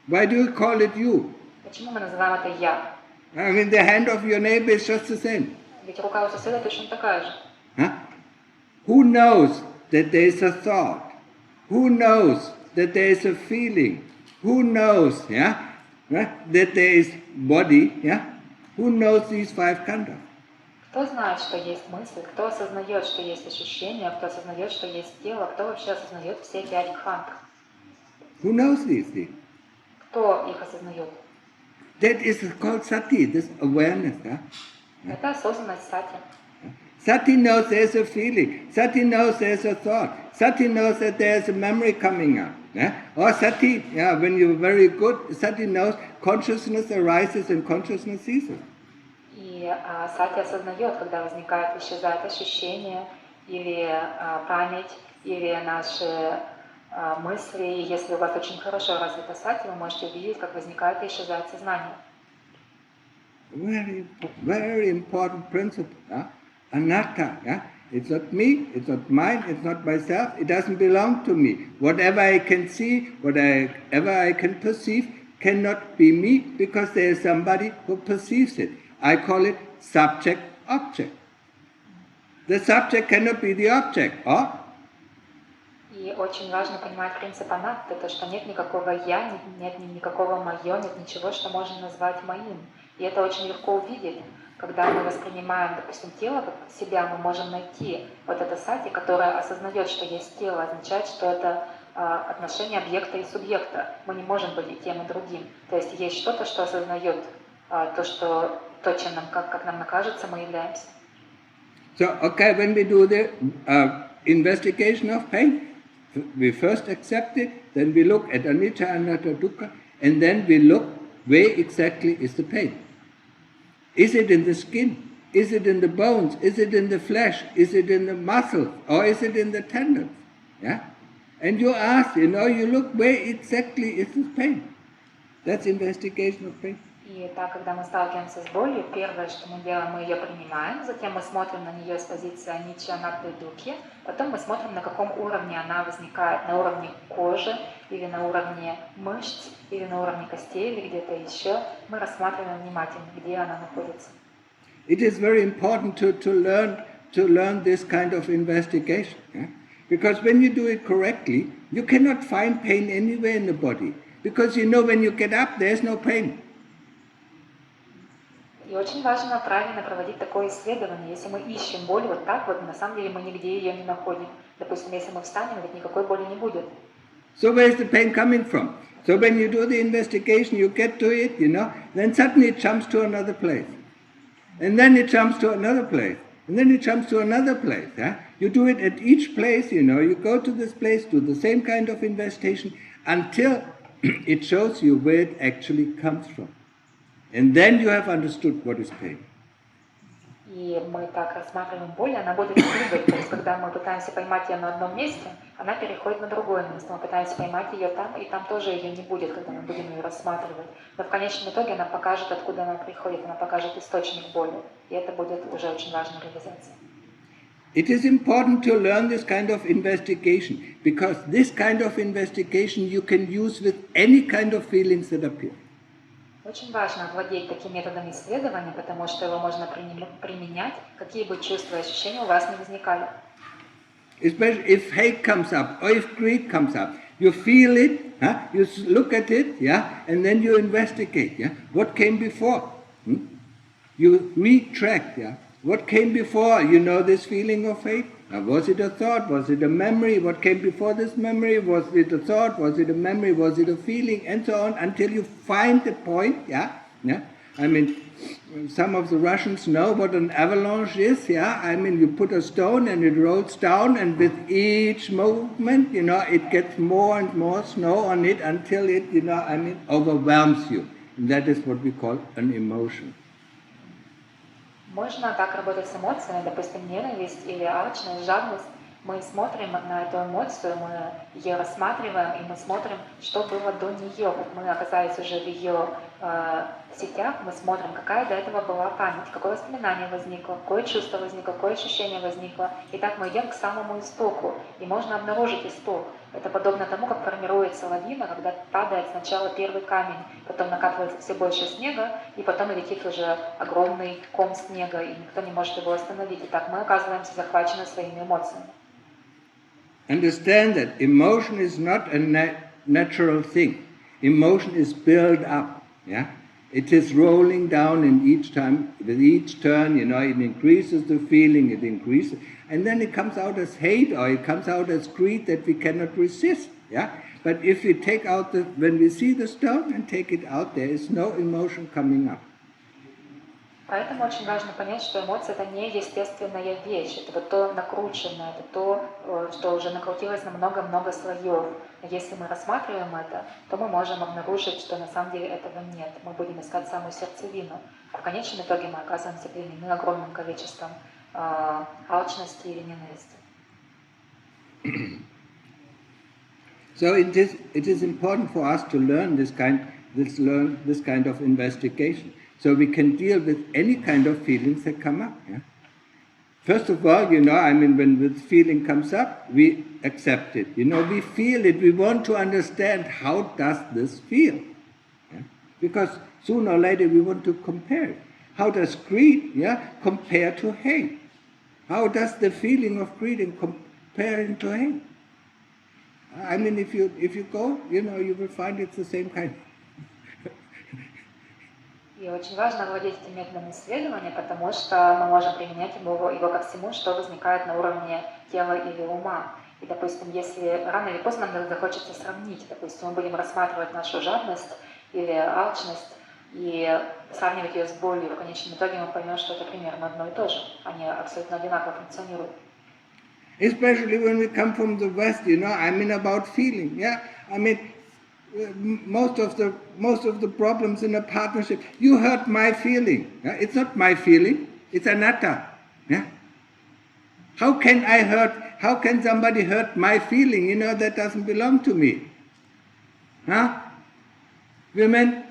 Why do you call it you?
Почему мы называем это я?
I mean, the hand of your neighbor is just the same.
Ведь рука у соседа точно такая же.
Who knows that there is a thought? Who knows that there is a feeling? Who knows, that there is body? Who knows these five khandhas?
Кто знает, что есть мысль, кто осознает, что есть ощущения, кто осознает, что есть тело, кто вообще осознает все 5 кханд?
Who knows these things?
Кто их осознает?
That is called sati, this awareness.
Это осознанность сати.
Sati knows there's a feeling. Sati knows there's a thought. Sati knows that there's a memory coming up. Or sati, when you're very good, sati knows consciousness arises and consciousness ceases.
И сати осознает, когда возникает, исчезает ощущение, или память, или наши мысли. И если у вас очень хорошо развита сати, вы можете увидеть, как возникает и исчезает сознание.
Very, very important principle. Anatta. It's not me, it's not mine, it's not myself, it doesn't belong to me. Whatever I can see, whatever I can perceive, cannot be me because there is somebody who perceives it. I call it subject-object. The subject cannot be the object,
И очень важно понимать принцип анатты, то, что нет никакого «я», нет никакого «моё», нет ничего, что можно назвать «моим». И это очень легко увидеть. Когда мы воспринимаем, допустим, тело как себя, мы можем найти вот это сати, которое осознает, что есть тело, означает, что это отношение объекта и субъекта. Мы не можем быть и тем, и другим. То есть есть что-то, что осознает то, чем нам, как нам кажется, мы являемся.
So, okay, when we do the investigation of pain, we first accept it, then we look at anicca, anatta, dukkha, and then we look where exactly is the pain. Is it in the skin? Is it in the bones? Is it in the flesh? Is it in the muscles? Or is it in the tendons? And you ask, you look where exactly is this pain. That's investigation of pain.
И так, когда мы сталкиваемся с болью, первое, что мы делаем, мы ее принимаем, затем мы смотрим на нее с позиции аничча анатты дукхи, потом мы смотрим, на каком уровне она возникает, на уровне кожи, или на уровне мышц, или на уровне костей, или где-то еще. Мы рассматриваем внимательно, где она находится.
It is very important to learn this kind of investigation, yeah? Because when you do it correctly, you cannot find pain anywhere in the body, because you know when you get up, there's no pain.
И очень важно правильно проводить такое исследование. Если мы ищем боль вот так вот, на самом деле мы нигде ее не находим. Допустим, если мы встанем, ведь никакой боли не будет.
So where's the pain coming from? So when you do the investigation, you get to it, then suddenly it jumps to another place. And then it jumps to another place. And then it jumps to another place. Yeah? You do it at each place, you go to this place, do the same kind of investigation until it shows you where it actually comes from. And then you have understood what is pain.
И мы так рассматриваем боль, она будет двигать. То есть, когда мы пытаемся поймать ее на одном месте, она переходит на другое место. Мы пытаемся поймать ее там, и там тоже ее не будет, когда мы будем ее рассматривать. Но в конечном итоге она покажет, откуда она приходит, она покажет источник боли. И это будет уже очень важная реализация.
It is important to learn this kind of investigation, because this kind of investigation you can use with any kind of feelings that appear.
Очень важно владеть таким методом исследования, потому что его можно применять, какие бы чувства и ощущения у вас не возникали.
Especially if hate comes up or if greed comes up, you feel it, you look at it, and then you investigate. What came before? You retract. What came before? This feeling of hate? Was it a thought? Was it a memory? What came before this memory? Was it a thought? Was it a memory? Was it a feeling? And so on, until you find the point, I mean, some of the Russians know what an avalanche is, I mean, you put a stone and it rolls down, and with each movement, it gets more and more snow on it until it, overwhelms you. And that is what we call an emotion.
Можно так работать с эмоциями, допустим, ненависть или алчность, жадность. Мы смотрим на эту эмоцию, мы ее рассматриваем, и мы смотрим, что было до нее. Вот мы оказались уже в ее сетях, мы смотрим, какая до этого была память, какое воспоминание возникло, какое чувство возникло, какое ощущение возникло. И так мы идем к самому истоку, и можно обнаружить исток. Это подобно тому, как формируется лавина, когда падает сначала первый камень, потом накапливается все больше снега, и потом летит уже огромный ком снега, и никто не может его остановить. И так мы оказываемся захвачены своими эмоциями.
Understand that emotion is not a natural thing. Emotion is built up. It is rolling down, and each time, with each turn, it increases the feeling, it increases, and then it comes out as hate, or it comes out as greed that we cannot resist. But if we take out when we see the stone and take it out, there is no emotion coming up.
Поэтому очень важно понять, что эмоция — это не естественная вещь, это вот то накрученное, это то, что уже накрутилось на много-много слоев. Но если мы рассматриваем это, то мы можем обнаружить, что на самом деле этого нет. Мы будем искать самую сердцевину. А в конечном итоге мы оказываемся пленены огромным количеством алчности или ненависти.
So it is important for us to learn this kind of investigation, so we can deal with any kind of feelings that come up. First of all, when the feeling comes up, we accept it. We feel it. We want to understand, how does this feel? Because sooner or later we want to compare it. How does greed compare to hate? How does the feeling of greed compare to hate? I mean, if you go, you will find it's the same kind.
И очень важно владеть этим методом исследования, потому что мы можем применять его ко всему, что возникает на уровне тела или ума. И, допустим, если рано или поздно нам захочется сравнить, допустим, мы будем рассматривать нашу жадность или алчность и сравнивать ее с болью, в конечном итоге мы поймем, что это примерно одно и то же. Они абсолютно одинаково функционируют.
Especially when we come from the West, about feeling. Most of the problems in a partnership, you hurt my feeling. It's not my feeling, it's anatta. How can somebody hurt my feeling? That doesn't belong to me. Women,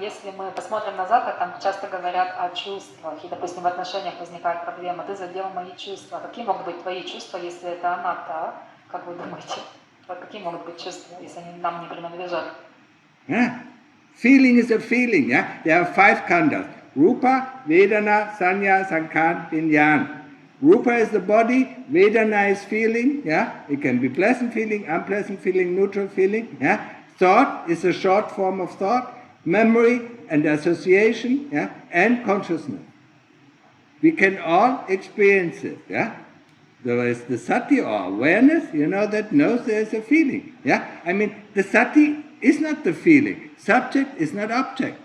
Если мы посмотрим назад, то там часто говорят о чувствах, и, допустим, в отношениях возникает проблема, ты задел мои чувства. Какие могут быть твои чувства, если это анатта? Как вы думаете? Какие могут быть чувства, если они нам не принадлежат?
Feeling is a feeling. Yeah? There are 5 khandhas. Rupa, Vedana, Sanya, Sankhara, Viññāṇa. Rupa is the body, Vedana is feeling. Yeah? It can be pleasant feeling, unpleasant feeling, neutral feeling. Yeah? Thought is a short form of thought. Memory and association, yeah, and consciousness. We can all experience it, yeah. There is the sati or awareness, that knows there is a feeling, yeah. I mean, the sati is not the feeling. Subject is not object.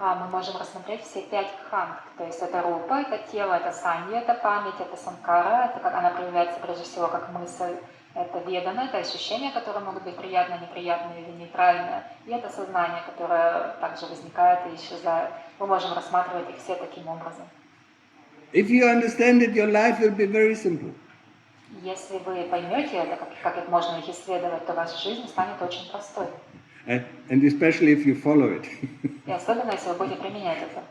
Мы можем рассмотреть все 5 кханд. То есть это рупа, это тело, это санья, это память, это санкара, это как она проявляется прежде всего как мысль. Это ведана, это ощущения, которые могут быть приятные, неприятные или нейтральные. И это сознание, которое также возникает и исчезает. Мы можем рассматривать их все таким образом.
If you understand it, your life will be very simple.
Если вы поймете это, как это можно их исследовать, то ваша жизнь станет очень простой.
And especially if you follow it.
И особенно, если вы будете применять это.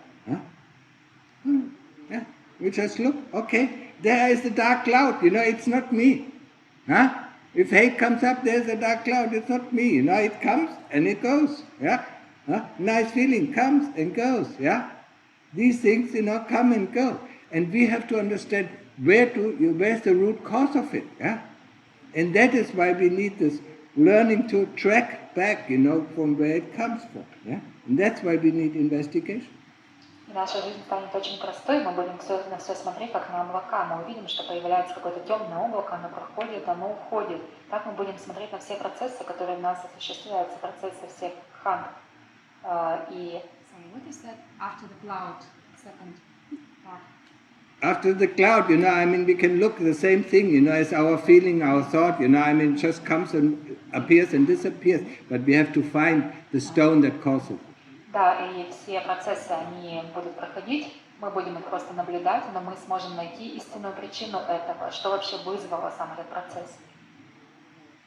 Yeah. We just look, okay, there is the dark cloud, it's not me. If hate comes up, there's a dark cloud, it's not me, it comes and it goes, yeah. Nice feeling comes and goes, yeah. These things, come and go. And we have to understand where's the root cause of it, yeah. And that is why we need this learning to track back, from where it comes from, yeah. And that's why we need investigation.
Наша жизнь станет очень простой, мы будем на все смотреть как на облака. Мы увидим, что появляется какое-то темное облако, оно проходит, оно уходит. Так мы будем смотреть на все процессы, которые в нас осуществляются, процессы всех кханд. И...
Sorry, what is that after the cloud? Second part.
After the cloud, we can look the same thing, as our feeling, our thought, it just comes and appears and disappears. But we have to find the stone that causes it.
Да, и все процессы, они будут проходить, мы будем их просто наблюдать, но мы сможем найти истинную причину этого, что вообще вызвало сам этот процесс.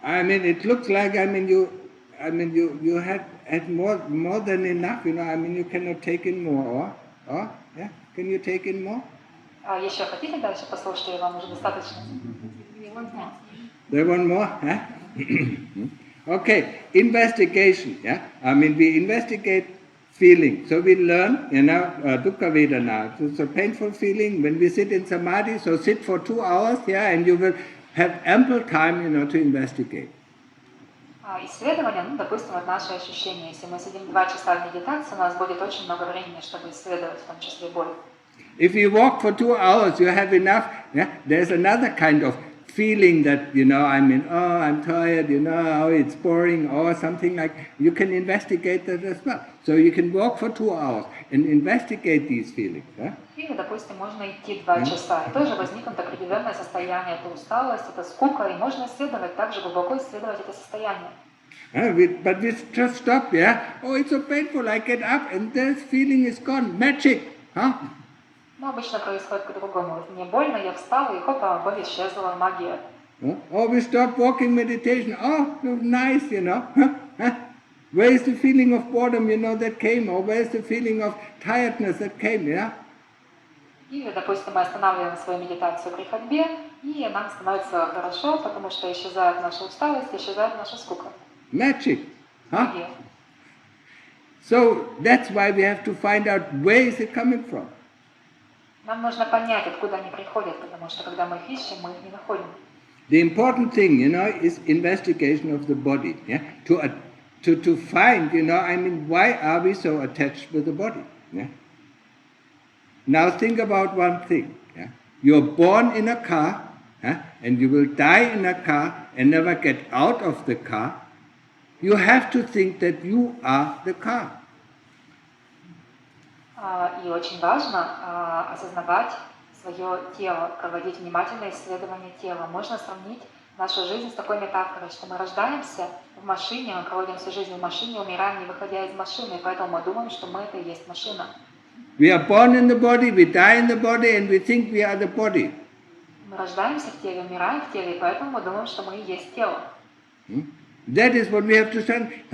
It looks like, you had more than enough, you cannot take in more, or yeah, can you take in more?
Еще хотите дальше послушать, или вам уже достаточно?
They want more, huh? Okay, investigation, yeah? We investigate feeling. So we learn, dukkha vedana. It's a painful feeling when we sit in samadhi. So sit for 2 hours, yeah, and you will have ample time, to investigate.
Исследование, допустим, вот наши ощущения. Если мы сидим 2 часа в медитации, у нас будет очень много времени, чтобы исследовать, в том числе боль.
If you walk for 2 hours, you have enough. Yeah, there's another kind of feeling that, I'm tired, it's boring, or something like. You can investigate that as well. So you can walk for 2 hours and investigate these feelings. Yeah?
Или, допустим, можно идти 2 часа, и тоже возникнет определенное состояние, это усталость, это скука, и можно исследовать, также глубоко исследовать это состояние.
But we just stop, yeah? Oh, it's so painful, I get up and this feeling is gone. Magic, huh?
Но обычно происходит по-другому. Мне больно, я встала, и хопа, боль исчезла, магия.
Or we stop walking meditation. Oh, nice, Where is the feeling of boredom, that came? Or where is the feeling of tiredness that came, yeah?
Или, допустим, мы останавливаем свою медитацию при ходьбе, и нам становится хорошо, потому что исчезает наша усталость, исчезает наша скука.
Magic, huh?
Магия.
So that's why we have to find out where is it coming from.
Нам нужно понять, откуда они приходят, потому что когда мы их ищем, мы их не находим.
The important thing, is investigation of the body. Yeah, to find, why are we so attached with the body? Yeah. Now think about one thing. Yeah, you're born in a car, and you will die in a car and never get out of the car. You have to think that you are the car.
И очень важно осознавать свое тело, проводить внимательное исследование тела. Можно сравнить нашу жизнь с такой метафорой, что мы рождаемся в машине, мы проводим всю жизнь в машине, умираем, не выходя из машины, и поэтому мы думаем, что мы это и есть машина.
We are born in the body, we die in the body, and we think we are the body.
Мы рождаемся в теле, умираем в теле, и поэтому мы думаем, что мы и есть тело.
That is what we have to study.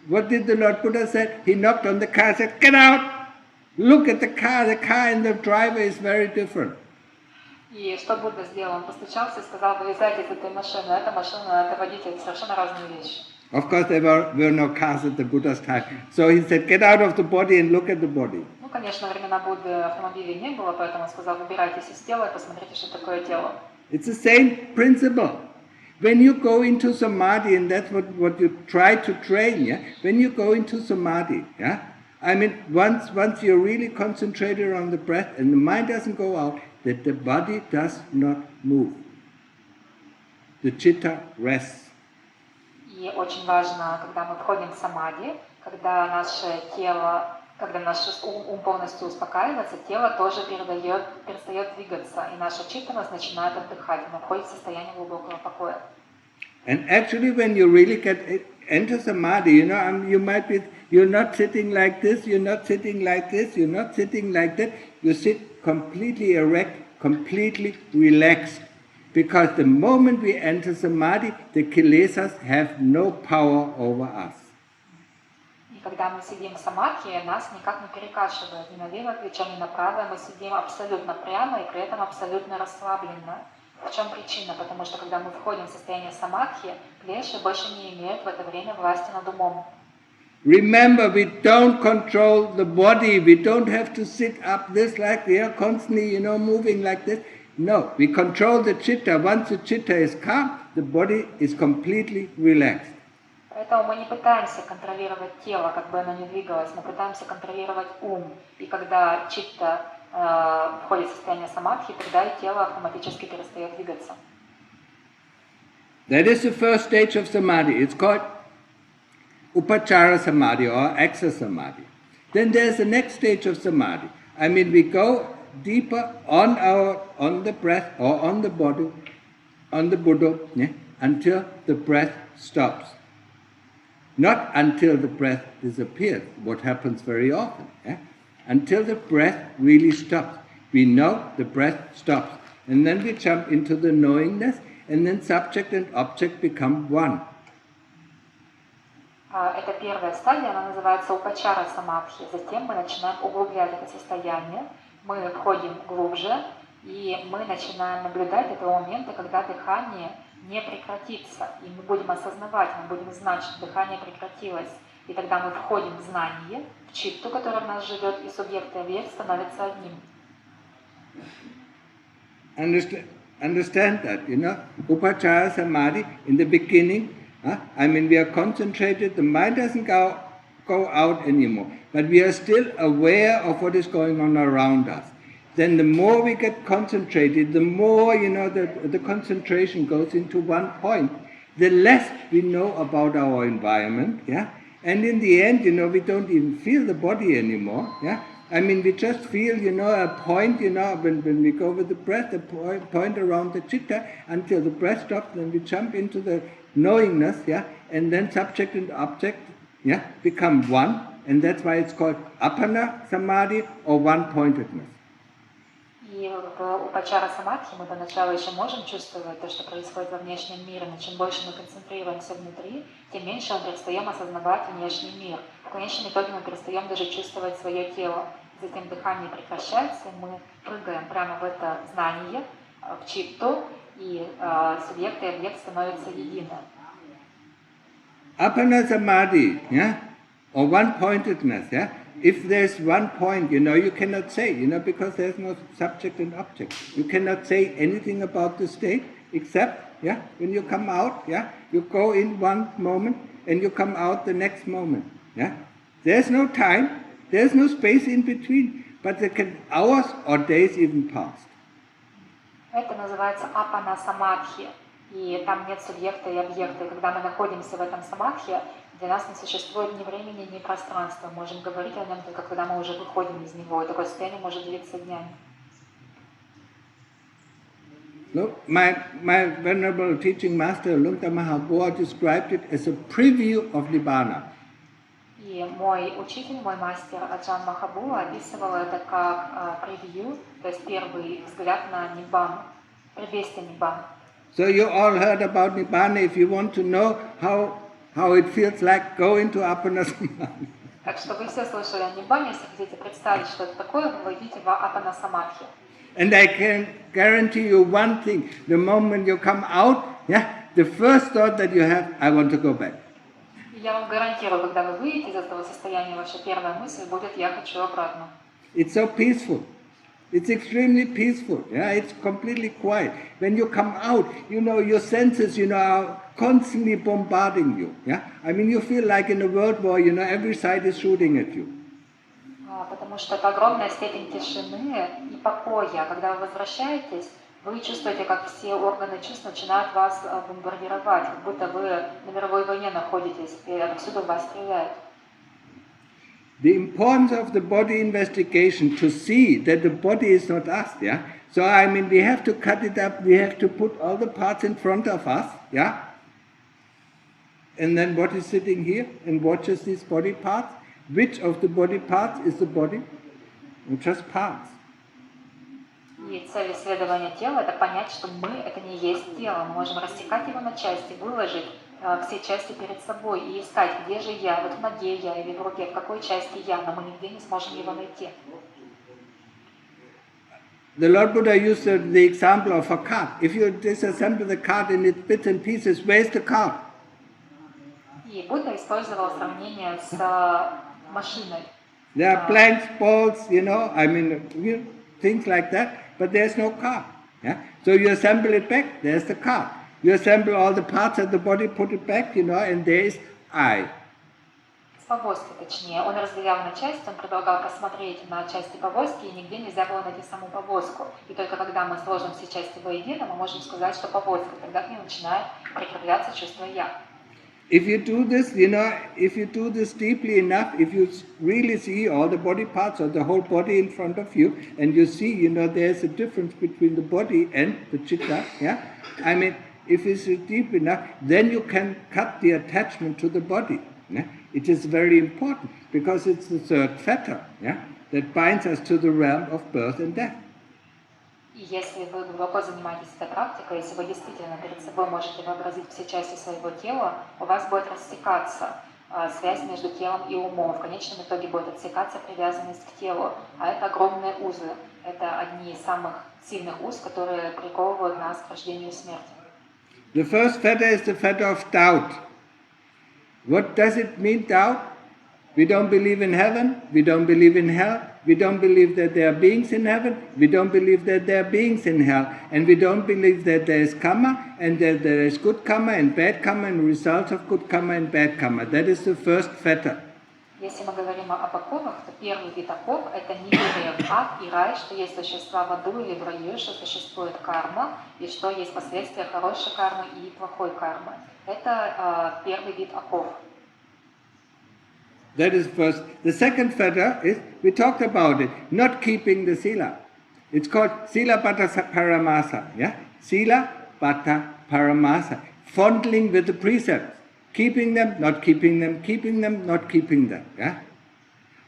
What did the Lord Buddha say? He knocked on the car and said, "Get out! Look at the car and the driver is very different."
И что Будда сделал? Он постучался и сказал: вылезайте из этой машины, эта машина, это водитель, совершенно разные вещи.
Of course, there were no cars at the Buddha's time. So he said, "Get out of the body and look at the body."
Ну, конечно, во времена Будды автомобилей не было, поэтому он сказал: выбирайтесь из тела и посмотрите, что такое тело.
It's the same principle. When you go into samadhi, and that's what you try to train, yeah? When you go into samadhi, yeah? I mean, once you're really concentrated on the breath and the mind doesn't go out, that the body does not move. The chitta rests.
И очень важно, когда мы входим в самадхи, когда наше тело, когда наш ум полностью успокаивается, тело тоже перестает двигаться, и наша читтанность начинает отдыхать, и мы входим в состояние глубокого покоя.
And actually, when you really enter samadhi, you know, you're not sitting like this, you're not sitting like this, you're not sitting like that. You sit completely erect, completely relaxed. Because the moment we enter samadhi, the kilesas have no power over us.
И когда мы сидим в самадхи, нас никак не перекашивает ни налево плечом, ни направо, мы сидим абсолютно прямо и при этом абсолютно расслабленно. В чем причина? Потому что когда мы входим в состояние самадхи, клеши больше не имеют в это время власти над умом.
Remember, we don't control the body. We don't have to sit up this like we are constantly, you know, moving like this. No, we control the chitta. Once the chitta is calm, the body is completely relaxed.
Поэтому мы не пытаемся контролировать тело, как бы оно ни двигалось, мы пытаемся контролировать ум. И когда читта входит в состояние самадхи, тогда и тело автоматически перестает двигаться.
That is the first stage of samadhi. It's called upachara samadhi or aksa samadhi. Then there's the next stage of samadhi. I mean, we go deeper on the breath or on the body, on the Buddha, yeah, until the breath stops. Not until the breath disappears, what happens very often. Yeah? Until the breath really stops. We know the breath stops. And then we jump into the knowingness, and then subject and object become one.
Это первая стадия, она называется упачара самадхи. Затем мы начинаем углублять это состояние, мы входим глубже, и мы начинаем наблюдать до того момента, когда дыхание не прекратится. И мы будем осознавать, мы будем знать, что дыхание прекратилось. И тогда мы входим в знание, в читту, которая в нас живет, и субъект и объект становятся одним.
Understand that, you know? Upachara samadhi, in the beginning, I mean, we are concentrated, the mind doesn't go out anymore, but we are still aware of what is going on around us. Then the more we get concentrated, the more, you know, the concentration goes into one point, the less we know about our environment, yeah? And in the end, you know, we don't even feel the body anymore, yeah? I mean, we just feel, you know, a point, you know, when we go with the breath, a point around the chitta until the breath stops, then we jump into the knowingness, yeah? And then subject and object, yeah, become one, and that's why it's called apana samadhi or one-pointedness.
И в упачара самадхи мы поначалу еще можем чувствовать то, что происходит во внешнем мире, но чем больше мы концентрируемся внутри, тем меньше мы перестаем осознавать внешний мир. В конечном итоге мы перестаем даже чувствовать свое тело. Затем дыхание прекращается, и мы прыгаем прямо в это знание, в читту, и субъект и объект становятся едины.
Apana samadhi, yeah, or one-pointedness, yeah. If there's one point, you know, you cannot say, you know, because there's no subject and object. You cannot say anything about the state except, yeah, when you come out, yeah, you go in one moment and you come out the next moment, yeah. There's no time, there's no space in between, but there can hours or days even pass.
Это называется апана самадхи, и там нет субъекта и объекта. И когда мы находимся в этом самадхи, для нас не существует ни времени, ни пространства. Мы можем говорить о нем только когда мы уже выходим из него. И такое состояние может длиться днями.
Look, my venerable teaching master, Lungta Mahabua, described it as a preview of Nibbana.
И мой учитель, мой мастер Аджан Махабуа описывал это как превью, то есть первый взгляд на Ниббану, предвестие Ниббаны.
So you all heard about Nibbana. If you want to know how how it feels like going to Appana Samadhi.
Так что вы все слышали о Ниббане, если хотите представить, что это такое, вы войдите в Апана Самадхи.
And I can guarantee you one thing, the moment you come out, the first thought that you have, I want to go back.
И я вам гарантирую, когда вы выйдете из этого состояния, ваша первая мысль будет «я хочу обратно».
It's so peaceful. It's extremely peaceful. It's completely quiet. When you come out, your senses, are constantly bombarding you. I mean, you feel like in a world war, every side is shooting at you.
Потому что это огромная степень тишины и покоя. Когда вы возвращаетесь, вы чувствуете, как все органы чувств начинают вас бомбардировать, как будто вы на мировой войне находитесь, и отсюда вас стреляют.
The importance of the body investigation to see that the body is not us, So I mean, we have to cut it up, we have to put all the parts in front of us, And then what is sitting here and watches these body parts? Which of the body parts is the body? Just parts.
И цель исследования тела – это понять, что мы – это не есть тело. Мы можем рассекать его на части, выложить все части перед собой и искать, где же я, вот в ноге я или в руке, в какой части я, но мы нигде не сможем его найти.
The Lord Buddha used the example of a card. If you disassemble the card in its bits and pieces, where's the card?
И Будда использовал сравнение с машиной.
There are blanks, balls, things like that, but there's no card. So you assemble it back, there's the card. You assemble all the parts of the body, put it back, and there is I.
С повозки, точнее. Он разделял на части, он предлагал посмотреть на части повозки, и нигде нельзя было найти саму повозку. И только когда мы сложим все части воедино, мы можем сказать, что повозка. Тогда к ней начинает прикрепляться чувство «я».
If you do this, if you do this deeply enough, if you really see all the body parts or the whole body in front of you, and you see, there's a difference between the body and the chitta, I mean, if it's deep enough, then you can cut the attachment to the body. It is very important, because it's the third fetter, that binds us to the realm of birth and death.
И если вы глубоко занимаетесь этой практикой, если вы действительно перед собой можете вообразить все части своего тела, у вас будет рассекаться связь между телом и умом. В конечном итоге будет отсекаться привязанность к телу. А это огромные узы. Это одни из самых сильных уз, которые приковывают нас к рождению и смерти.
The first fetter is the fetter of doubt. What does it mean, doubt? We don't believe in heaven, we don't believe in hell, we don't believe that there are beings in heaven, we don't believe that there are beings in hell, and we don't believe that there is karma, and that there is good karma and bad karma, and results of good karma and bad karma. That is the first fetter.
Если мы говорим об оковах, то первый вид оков – это неверие в ад и рай, что есть существа в аду или в раю, что существует карма, и что есть последствия хорошей кармы и плохой кармы. Это первый вид оков.
That is first. The second fetter is, we talked about it, not keeping the sila. It's called sila bhatta paramasa. Sila bhatta paramasa. Fondling with the precepts. Keeping them, not keeping them, keeping them, not keeping them.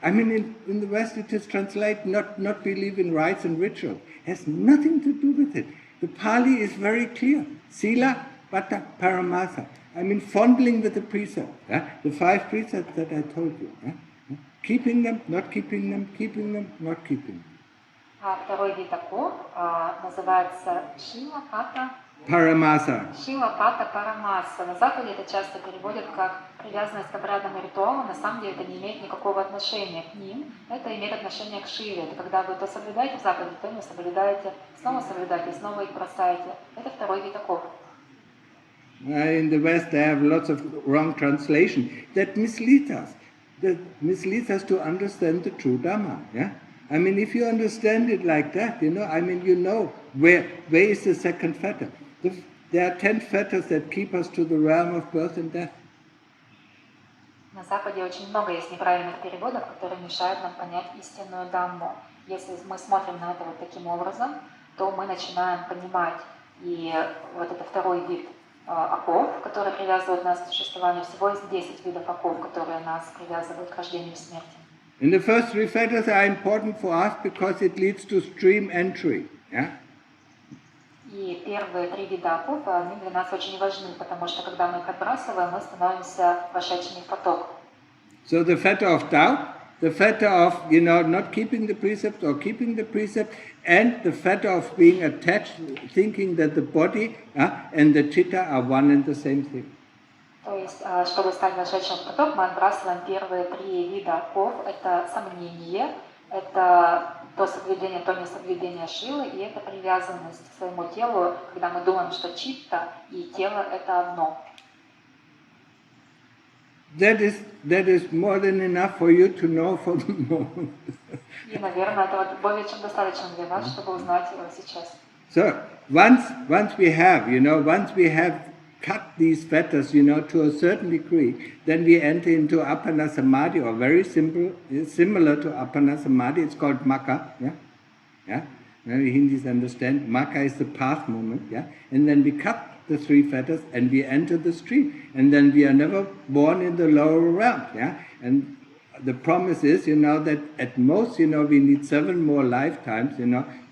I mean, in the West it is translated not believe in rites and rituals. It has nothing to do with it. The Pali is very clear. Sila bhatta paramasa. I mean, fondling with the precepts, the 5 precepts that I told you. Keeping them, not keeping them, keeping them, not keeping them.
Второй вид оков называется Шила Пата
Paramasa.
Шила Пата Парамаса. На Западе это часто переводят как привязанность к обрядам и ритуалам. На самом деле это не имеет никакого отношения к ним. Это имеет отношение к Шиле. Это когда вы то соблюдаете в заповеди, то не соблюдаете, снова соблюдаете и снова их бросаете. Это второй вид оков.
In the West, they have lots of wrong translation that misleads us. That misleads us to understand the true Dhamma. I mean, if you understand it like that, I mean, where is the second fetter. There are 10 fetters that keep us to the realm of birth and death.
На Западе очень много есть неправильных переводов, которые мешают нам понять истинную Дhammu. Если мы смотрим на это вот таким образом, то мы начинаем понимать и вот это второй вид оков, которые привязывают нас к существованию. Всего есть 10 видов оков, которые нас привязывают к рождению и смерти.
And the first 3 fetters are important for us because it leads to stream entry.
И первые 3 вида оков, они для нас очень важны, потому что когда мы их отбрасываем, мы становимся вошедшими в поток.
So the fetter of doubt, the fetter of, not keeping the precept or keeping the precept, and the fetter of being attached, thinking that the body and the chitta are one and the same thing.
То есть, чтобы стать вошедшим в поток, мы отбрасываем первые 3 вида оков. Это сомнение, это то соблюдение, то несоблюдение шилы, и это привязанность к своему телу, когда мы думаем, что читта и тело — это одно.
That is more than enough for you to know for the moment.
И, наверное, это вот более чем достаточно для вас, чтобы узнать его сейчас.
So once we have cut these fetters, to a certain degree, then we enter into Appana Samadhi, or very similar to Appana Samadhi. It's called Magga. Maybe Hindis understand. Magga is the path moment. And then we cut the 3 fetters and we enter the stream, and then we are never born in the lower realm. And the promise is, that at most, we need 7 more lifetimes,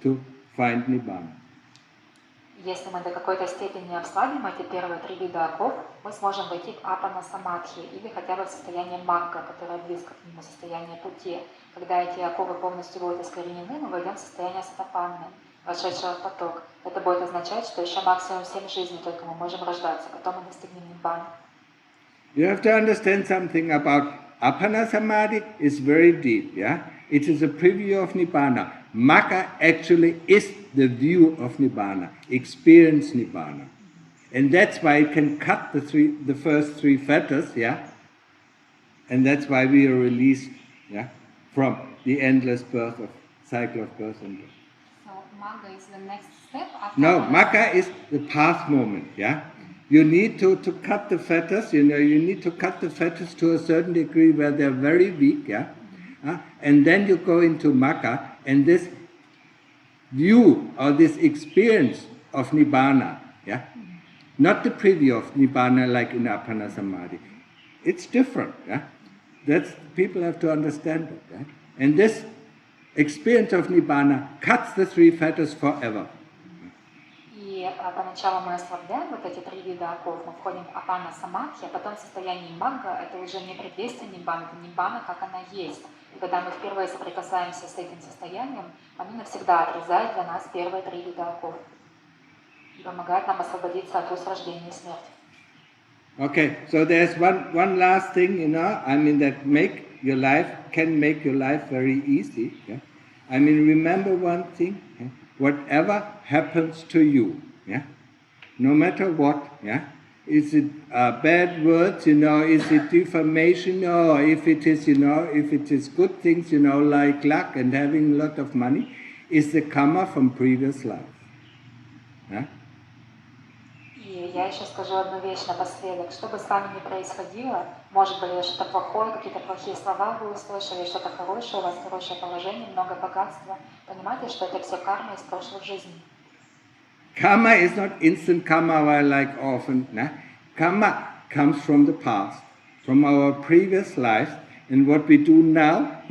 to find Nibbana.
Если мы до какой-то степени обслабим эти первые 3 вида оков, мы сможем войти в апана самадхи, или хотя бы в состояние магга, которое близко к нему, состояние пути. Когда эти оковы полностью будут искоренены, мы войдем в состояние сатапанны, вошедшего в поток. Это будет означать, что еще максимум 7 жизней только мы можем рождаться, потом мы достигнем ниббаны.
You have to understand something about Appana Samadhi. Is very deep. It is a preview of Nibbana. Magga actually is the view of Nibbana, experience Nibbana. And that's why it can cut the first 3 fetters, and that's why we are released, from the endless cycle of birth and death.
So Magga is the next step after...
No, Magga is the path moment, You need to cut the fetters, you need to cut the fetters to a certain degree where they're very weak, and then you go into Magga, and this view or this experience of Nibbana, not the preview of Nibbana like in Appana Samadhi. It's different, That's, people have to understand that, And this experience of Nibbana cuts the 3 fetters forever.
И поначалу мы ослабляем вот эти 3 вида оков, мы входим в апана самадхи, а потом в состоянии магга, это уже не предвестие ниббаны, это ниббана, как она есть. И когда мы впервые соприкасаемся с этим состоянием, они навсегда отрезают для нас первые 3 вида оков и помогают нам освободиться от уз рождения и смерти.
Okay, so there's one last thing, that can make your life very easy. Remember one thing, whatever happens to you, no matter what, is it bad words, is it defamation, or if it is good things, like luck and having a lot of money, is the karma from previous life.
И я еще скажу одну вещь напоследок. Что бы с вами ни происходило, может быть, что-то плохое, какие-то плохие слова вы услышали, что-то хорошее, у вас хорошее положение, много богатства. Понимаете, что это все карма из прошлых жизней.
Karma is not instant karma like often. Karma comes from the past, from our previous lives, and what we do now,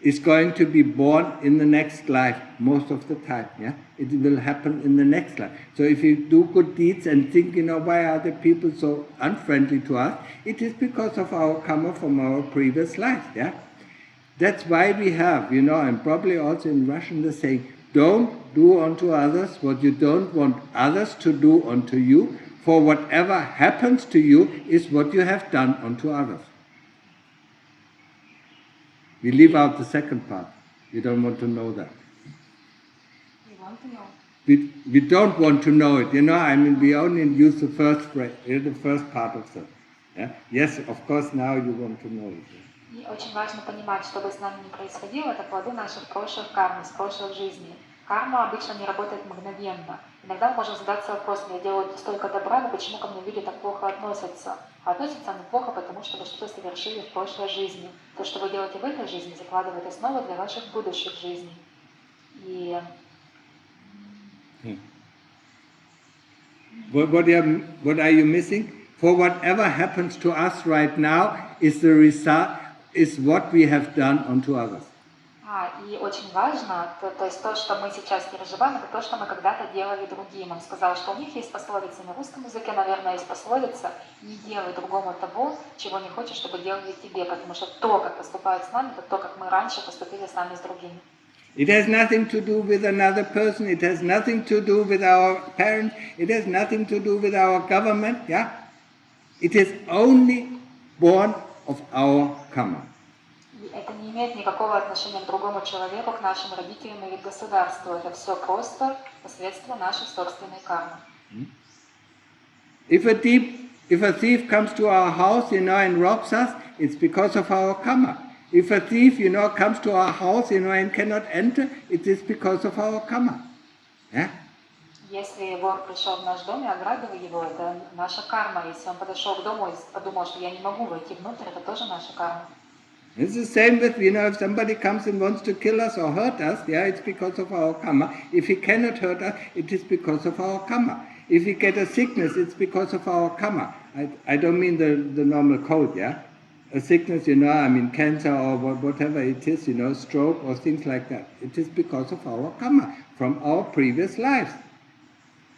is going to be born in the next life most of the time. It will happen in the next life. So if you do good deeds and think, why are the people so unfriendly to us? It is because of our karma from our previous life. That's why we have, and probably also in Russian the saying, don't do unto others what you don't want others to do unto you, for whatever happens to you is what you have done unto others. We leave out the second part. We don't want to know that.
You want to know?
We don't want to know it. We only use the first phrase, the first part of that. Yes, of course, now you want to know it.
И очень важно понимать, что бы с нами ни происходило, это плоды наших прошлых карм, из прошлых жизней. Карма обычно не работает мгновенно. Иногда мы можем задаться вопросом, я делаю столько добра, но почему ко мне люди так плохо относятся? А относятся они плохо, потому что вы что-то совершили в прошлой жизни. То, что вы делаете в этой жизни, закладывает основу для ваших будущих жизней. И...
What are you missing? For whatever happens to us right now is the result, is what we have done unto others.
И очень важно, то есть то, что мы сейчас переживаем, это то, что мы когда-то делали другим. Он сказал, что у них есть пословица, на русском языке, наверное, есть пословица: не делай другому того, чего не хочешь, чтобы делали тебе, потому что то, как поступают с нами, это то, как мы раньше поступили сами с другими.
It has nothing to do with another person, it has nothing to do with our parents, it has nothing to do with our government, yeah? It is only born of our karma.
И это не имеет никакого отношения к другому человеку, к нашим родителям или к государству. Это все просто последствия нашей собственной кармы.
If a thief comes to our house, and robs us, it's because of our karma. If a thief, comes to our house, and cannot enter, it is because of our karma. Yeah?
Если вор пришел в наш дом и ограбил его, это наша карма. Если он подошел к дому и подумал, что я не могу войти внутрь, это тоже наша карма.
It's the same with, if somebody comes and wants to kill us or hurt us, yeah, it's because of our karma. If he cannot hurt us, it is because of our karma. If we get a sickness, it's because of our karma. I don't mean the normal code, yeah? A sickness, cancer or whatever it is, stroke or things like that. It is because of our karma, from our previous lives.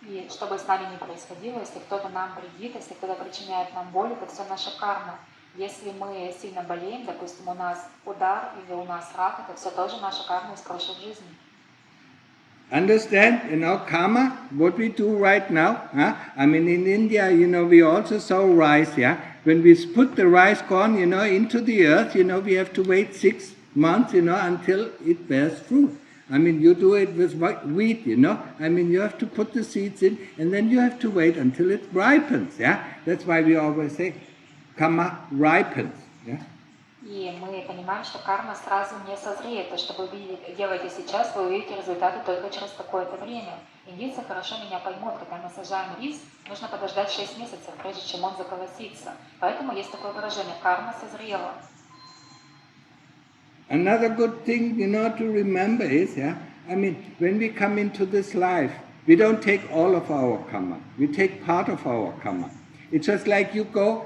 И что бы с нами ни происходило, если кто-то нам вредит, если кто-то причиняет нам боль, это все наша карма. Если мы сильно болеем, допустим, у нас удар или у нас рак, это все тоже наша карма из прошлых жизней.
Understand, karma, what we do right now, in India, we also sow rice, yeah? When we put the rice corn, into the earth, we have to wait 6 months, until it bears fruit. You do it with wheat, you have to put the seeds in, and then you have to wait until it ripens, yeah? That's why we always say, karma ripens, yeah?
И мы понимаем, что карма сразу не созреет. То, что вы делаете сейчас, вы увидите результаты только через какое-то время. Индийцы хорошо меня поймут, когда мы сажаем рис, нужно подождать 6 месяцев, прежде чем он заколосится. Поэтому есть такое выражение: карма созрела.
Another good thing, to remember is, when we come into this life, we don't take all of our karma. We take part of our karma. It's just like you go,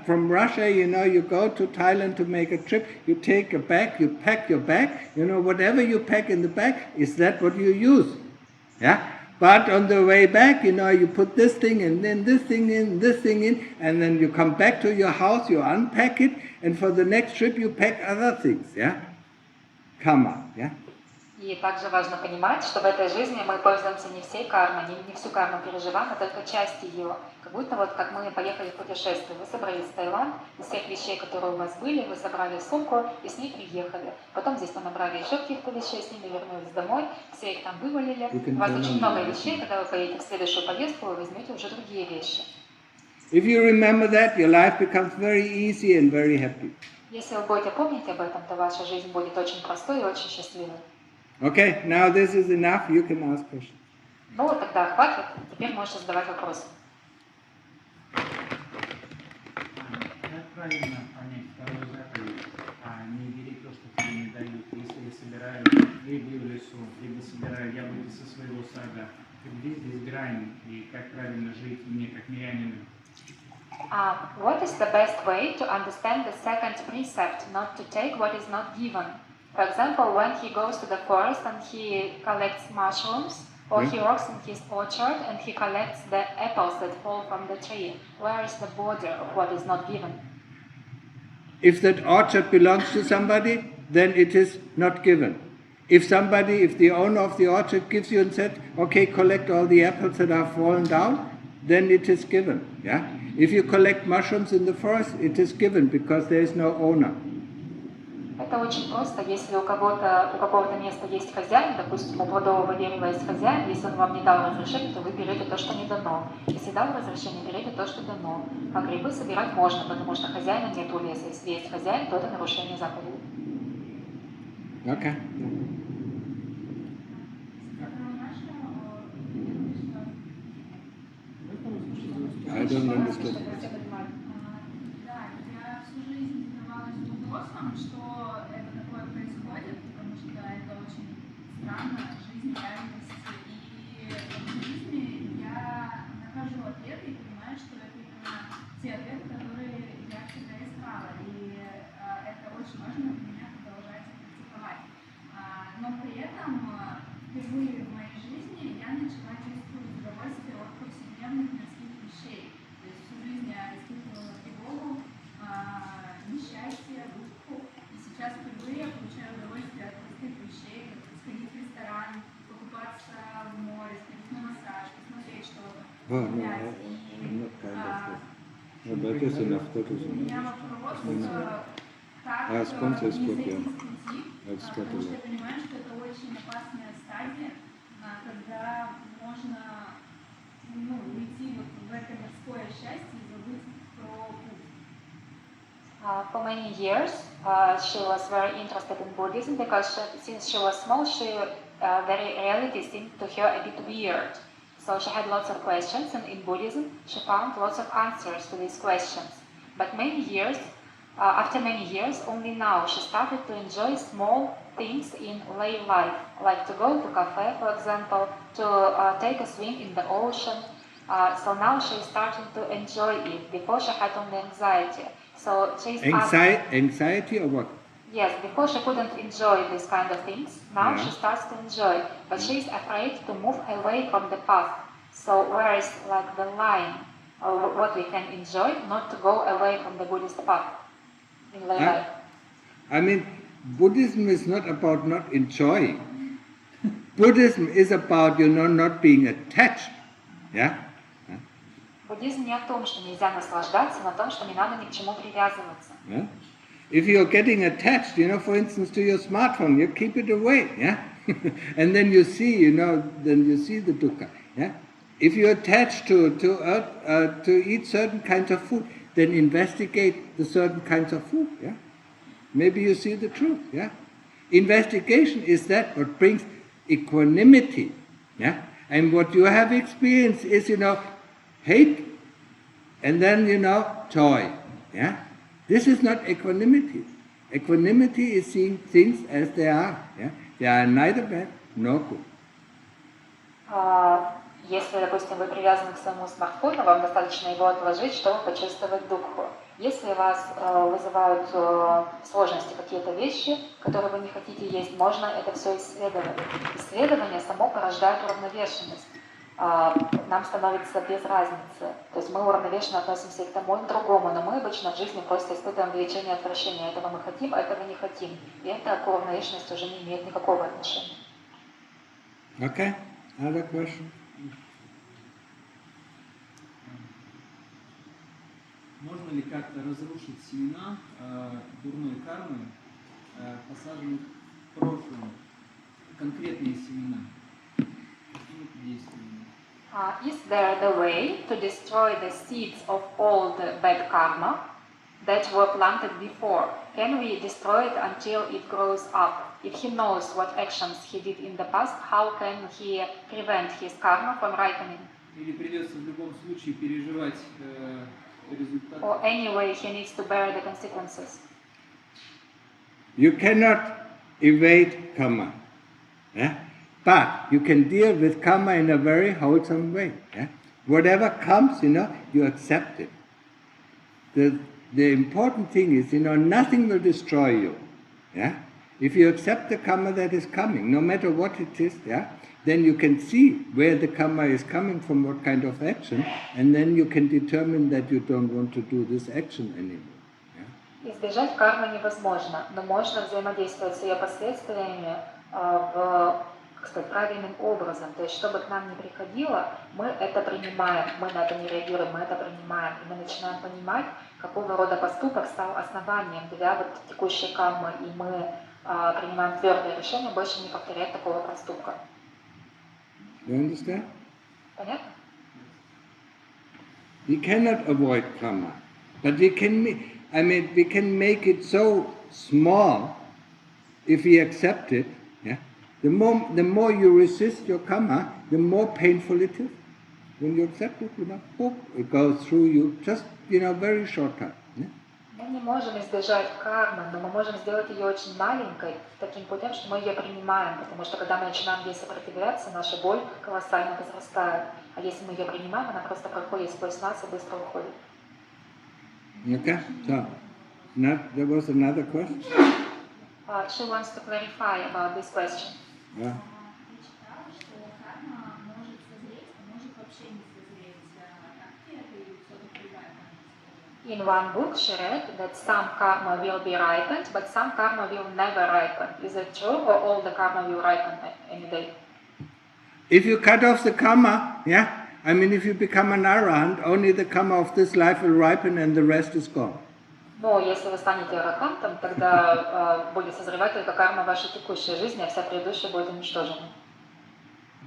from Russia, you go to Thailand to make a trip, you take a bag, you pack your bag, whatever you pack in the bag, is that what you use? Yeah? But on the way back, you put this thing and then this thing in, and then you come back to your house, you unpack it, and for the next trip you pack other things, yeah? Karma, yeah?
И также важно понимать, что в этой жизни мы пользуемся не всей кармой, не всю карму переживаем, а только части ее. Как будто как мы поехали в путешествие. Вы собрались в Таиланд, из всех вещей, которые у вас были, вы собрали сумку и с ней приехали. Потом здесь понабрали еще каких-то вещей, с ними вернулись домой, все их там вывалили. У вас очень много вещей, когда вы поедете в следующую поездку, вы возьмете уже другие вещи.
If you remember that, your life becomes very easy and very happy.
Если вы будете помнить об этом, то ваша жизнь будет очень простой и очень счастливой.
Okay, now this is enough, you can ask questions.
Ну вот тогда хватит, теперь можете задавать вопросы.
Как правильно понять вторую заповедь, не бери то, что тебе не дают? Если я собираю грибы в лесу, либо собираю яблоки со своего сада, где здесь грань и как правильно жить мне как мирянину?
What is the best way to understand the second precept, not to take what is not given? For example, when he goes to the forest and he collects mushrooms, or he works in his orchard and he collects the apples that fall from the tree, where is the border of what is not given?
If that orchard belongs to somebody, then it is not given. If the owner of the orchard gives you and said, okay, collect all the apples that have fallen down, then it is given. Yeah? If you collect mushrooms in the forest, it is given because there is no owner.
Это очень просто. Если у какого-то места есть хозяин, допустим, у плодового дерева есть хозяин, если он вам не дал разрешение, то вы берете то, что не дано. Если дал разрешение, берете то, что дано. А грибы собирать можно, потому что хозяина нет у леса. Если есть хозяин, то это нарушение заповеди.
Okay. I don't understand.
Что это такое происходит, потому что это очень странно, жизнь, реальность. И в жизни я нахожу ответы и понимаю, что это именно те ответы, которые я всегда искала. И это очень важно для меня продолжать практиковать. счастье духу. И сейчас впервые я получаю удовольствие от простых вещей, как сходить в ресторан, покупаться в море, сходить на массаж, посмотреть что-то, гулять. И у меня вопрос, как не сойти с пути, потому что я понимаю, что это очень опасная стадия, когда можно уйти вот в это мирское счастье и забыть про путь.
For many years, she was very interested in Buddhism because since she was small, very reality seemed to her a bit weird. So she had lots of questions, and in Buddhism, she found lots of answers to these questions. But after many years, only now she started to enjoy small things in lay life, like to go to cafe, for example, to take a swim in the ocean. So now she's starting to enjoy it. Before she had only anxiety. So she's
anxiety or what?
Yes, before she couldn't enjoy these kind of things. Now she starts to enjoy, but she's afraid to move away from the path. So where is like the line of what we can enjoy, not to go away from the Buddhist path in life?
I mean, Buddhism is not about not enjoying. Buddhism is about, not being attached. Yeah?
Буддизм не о том, что нельзя наслаждаться, но о том, что не надо ни к чему привязываться.
Yeah? If you're getting attached, for instance, to your smartphone, you keep it away, yeah? And then you see, then you see the dukkha, yeah? If you're attached to eat certain kinds of food, then investigate the certain kinds of food, yeah? Maybe you see the truth, yeah? Investigation is that what brings equanimity, yeah? And what you have experienced is, hate, and then, joy, yeah? This is not equanimity. Equanimity is seeing things as they are, yeah? They are neither bad nor good.
Если, допустим, вы привязаны к своему смартфону, вам достаточно его отложить, чтобы почувствовать духху. Если вас вызывают сложности какие-то вещи, которые вы не хотите есть, можно это все исследовать. Исследование само порождает уравновешенность. Нам становится без разницы. То есть мы уравновешенно относимся и к тому, и к другому, но мы обычно в жизни просто испытываем влечение и отвращение. Этого мы хотим, этого не хотим. И это к уравновешенности уже не имеет никакого отношения.
Okay, other question?
Можно ли как-то разрушить семена дурной кармы, посаженные в прошлом, конкретные семена? Какими действиями?
Is there the way to destroy the seeds of all the bad karma that were planted before? Can we destroy it until it grows up? If he knows what actions he did in the past, how can he prevent his karma from ripening?
Или придется в любом случае переживать результаты?
Or anyway, he needs to bear the consequences.
You cannot evade karma, yeah? But you can deal with karma in a very wholesome way. Yeah? Whatever comes, you accept it. The important thing is, nothing will destroy you. Yeah? If you accept the karma that is coming, no matter what it is, yeah, then you can see where the karma is coming from, what kind of action, and then you can determine that you don't want to do this action anymore. Yeah?
Избежать кармы невозможно, но можно взаимодействовать с ее последствиями правильным образом. То есть, чтобы к нам не приходило, мы это принимаем, мы на это не реагируем, мы это принимаем. И мы начинаем понимать, какого рода поступок стал основанием для вот текущей кармы. И мы принимаем твердое решение больше не повторять такого проступка.
You understand?
Понятно?
We cannot avoid karma, but we can make it so small if we accept it. Yeah? The more you resist your karma, the more painful it is. When you accept it, it goes through you just very short time. Yeah?
Мы не можем избежать кармы, но мы можем сделать ее очень маленькой, таким путем, что мы ее принимаем, потому что когда мы начинаем ей сопротивляться, наша боль колоссально возрастает. А если мы ее принимаем, она просто проходит сквозь нас и быстро уходит.
Okay, so there was another question.
She wants to clarify about this question.
Yeah.
Я читала, что карма может созреть, а может вообще не созреть. Так ли это или все-таки бывает?
In one book, she read that some karma will be ripened, but some karma will never ripen. Is it true, or all the karma will ripen any day?
If you cut off the karma, yeah, I mean, if you become an arahant, only the karma of this life will ripen and the rest is gone.
Но если вы станете арахантом, тогда будет созревать только карма вашей текущей жизни, а вся предыдущая будет уничтожена.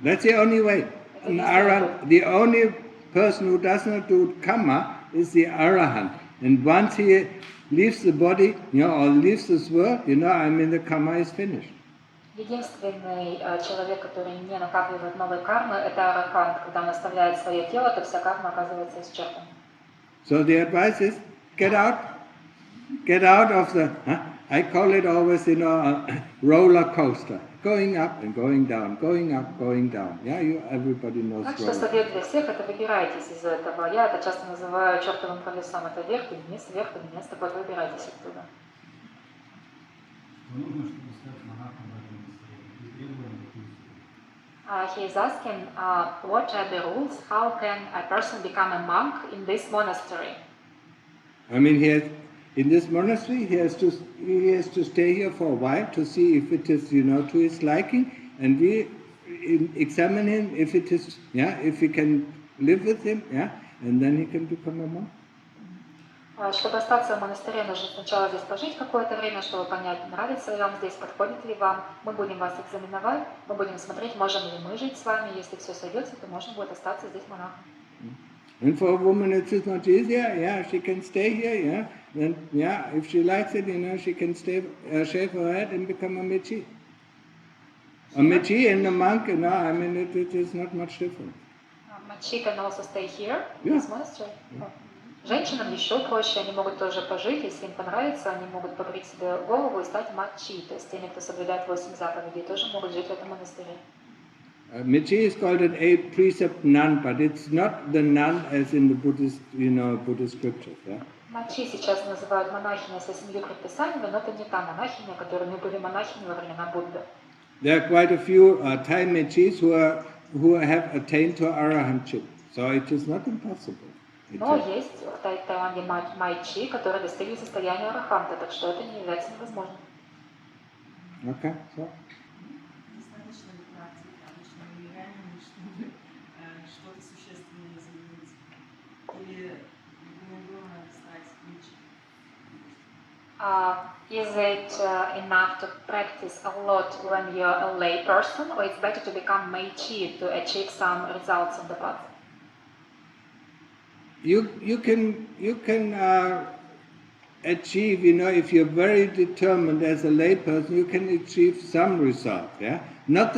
That's the only way. An arahant, the only person who does not do karma is the arahant. And once he leaves the body, or leaves this world, I mean, the karma is finished.
Единственный человек, который не накапливает новой кармы, это арахант. Когда он оставляет свое тело, то вся карма оказывается исчерпана.
So the advice is, get out of the, I call it always, a roller coaster. Going up and going down, going up, going down. Yeah, everybody knows.
Так что совет для всех, это выбирайтесь из этого. Я это часто называю чертовым колесом. Это вверх и вниз, так вот выбирайтесь оттуда. He is asking, what are the rules? How can a person become a monk in this monastery?
I mean, in this monastery, he has to stay here for a while to see if it is, to his liking, and we examine him if it is, if we can live with him, and then he can become a monk.
Чтобы остаться в монастыре, нужно сначала здесь пожить какое-то время, чтобы понять, нравится ли вам здесь, подходит ли вам. Мы будем вас экзаменовать, мы будем смотреть, можем ли мы жить с вами. Если все сойдется, то можно будет остаться здесь монахом.
And for a woman it is not easier, she can stay here, and if she likes it, she can stay, shave her head and become a mechi. A mechi and a monk, I mean, it is not much different.
Mechi can also stay here, in this monastery. Женщинам еще проще, они могут тоже пожить, если им понравится, они могут побрить себе голову и стать мачи, то есть теми, кто соблюдает 8 заповедей, тоже могут жить в этом монастыре.
Mechi is called an 8-precept nun, but it's not the nun as in the Buddhist, Buddhist scriptures.
Мачи сейчас называют монахиней со 7 предписаниями, но это не та монахиня, которыми были монахини во времена Будды.
There are quite a few Thai mechis who have attained to arahantship, so it is not impossible.
Но есть в Таиланде майчи, которые достигли состояния араханта, так что это не является невозможным.
Okay, so.
Достаточно ли практики обычного мирянина, чтобы что-то существенное изменить? Или глубоко надо стать лучше?
Is it enough to practice a lot when you're a lay person, or it's better to become meichi to achieve some results on the path?
You can achieve, if you're very determined as a lay person, you can achieve some result, Not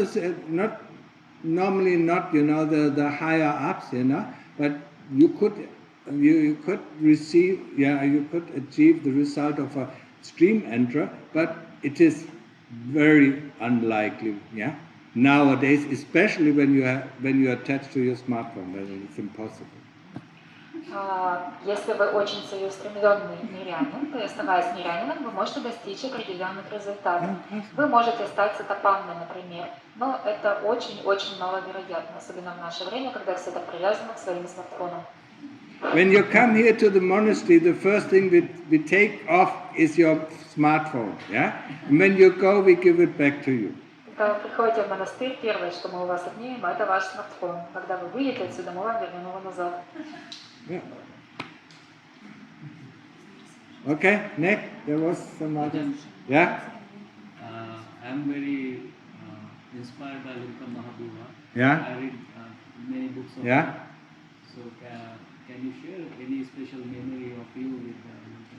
normally not, the higher ups, but you could receive, you could achieve the result of a stream enterer, but it is very unlikely, Nowadays, especially when you are attached to your smartphone, then it's impossible.
Если вы очень целеустремленный мирянин, то, оставаясь мирянином, вы можете достичь определенных результатов. Вы можете стать сатапанной, например, но это очень-очень маловероятно, особенно в наше время, когда все так привязаны к своим смартфонам.
When you come here to the monastery, the first thing we take off is your smartphone, And when you go, we give it back to you.
Когда вы приходите в монастырь, первое, что мы у вас отнимем, это ваш смартфон. Когда вы выйдете отсюда, мы вам вернем его назад.
Yeah. Okay, next, there was some other. Yeah?
I'm very inspired by Linka Mahabhuva.
Yeah?
I read many books of
Yeah?
him. So can you share any special memory of you with Linka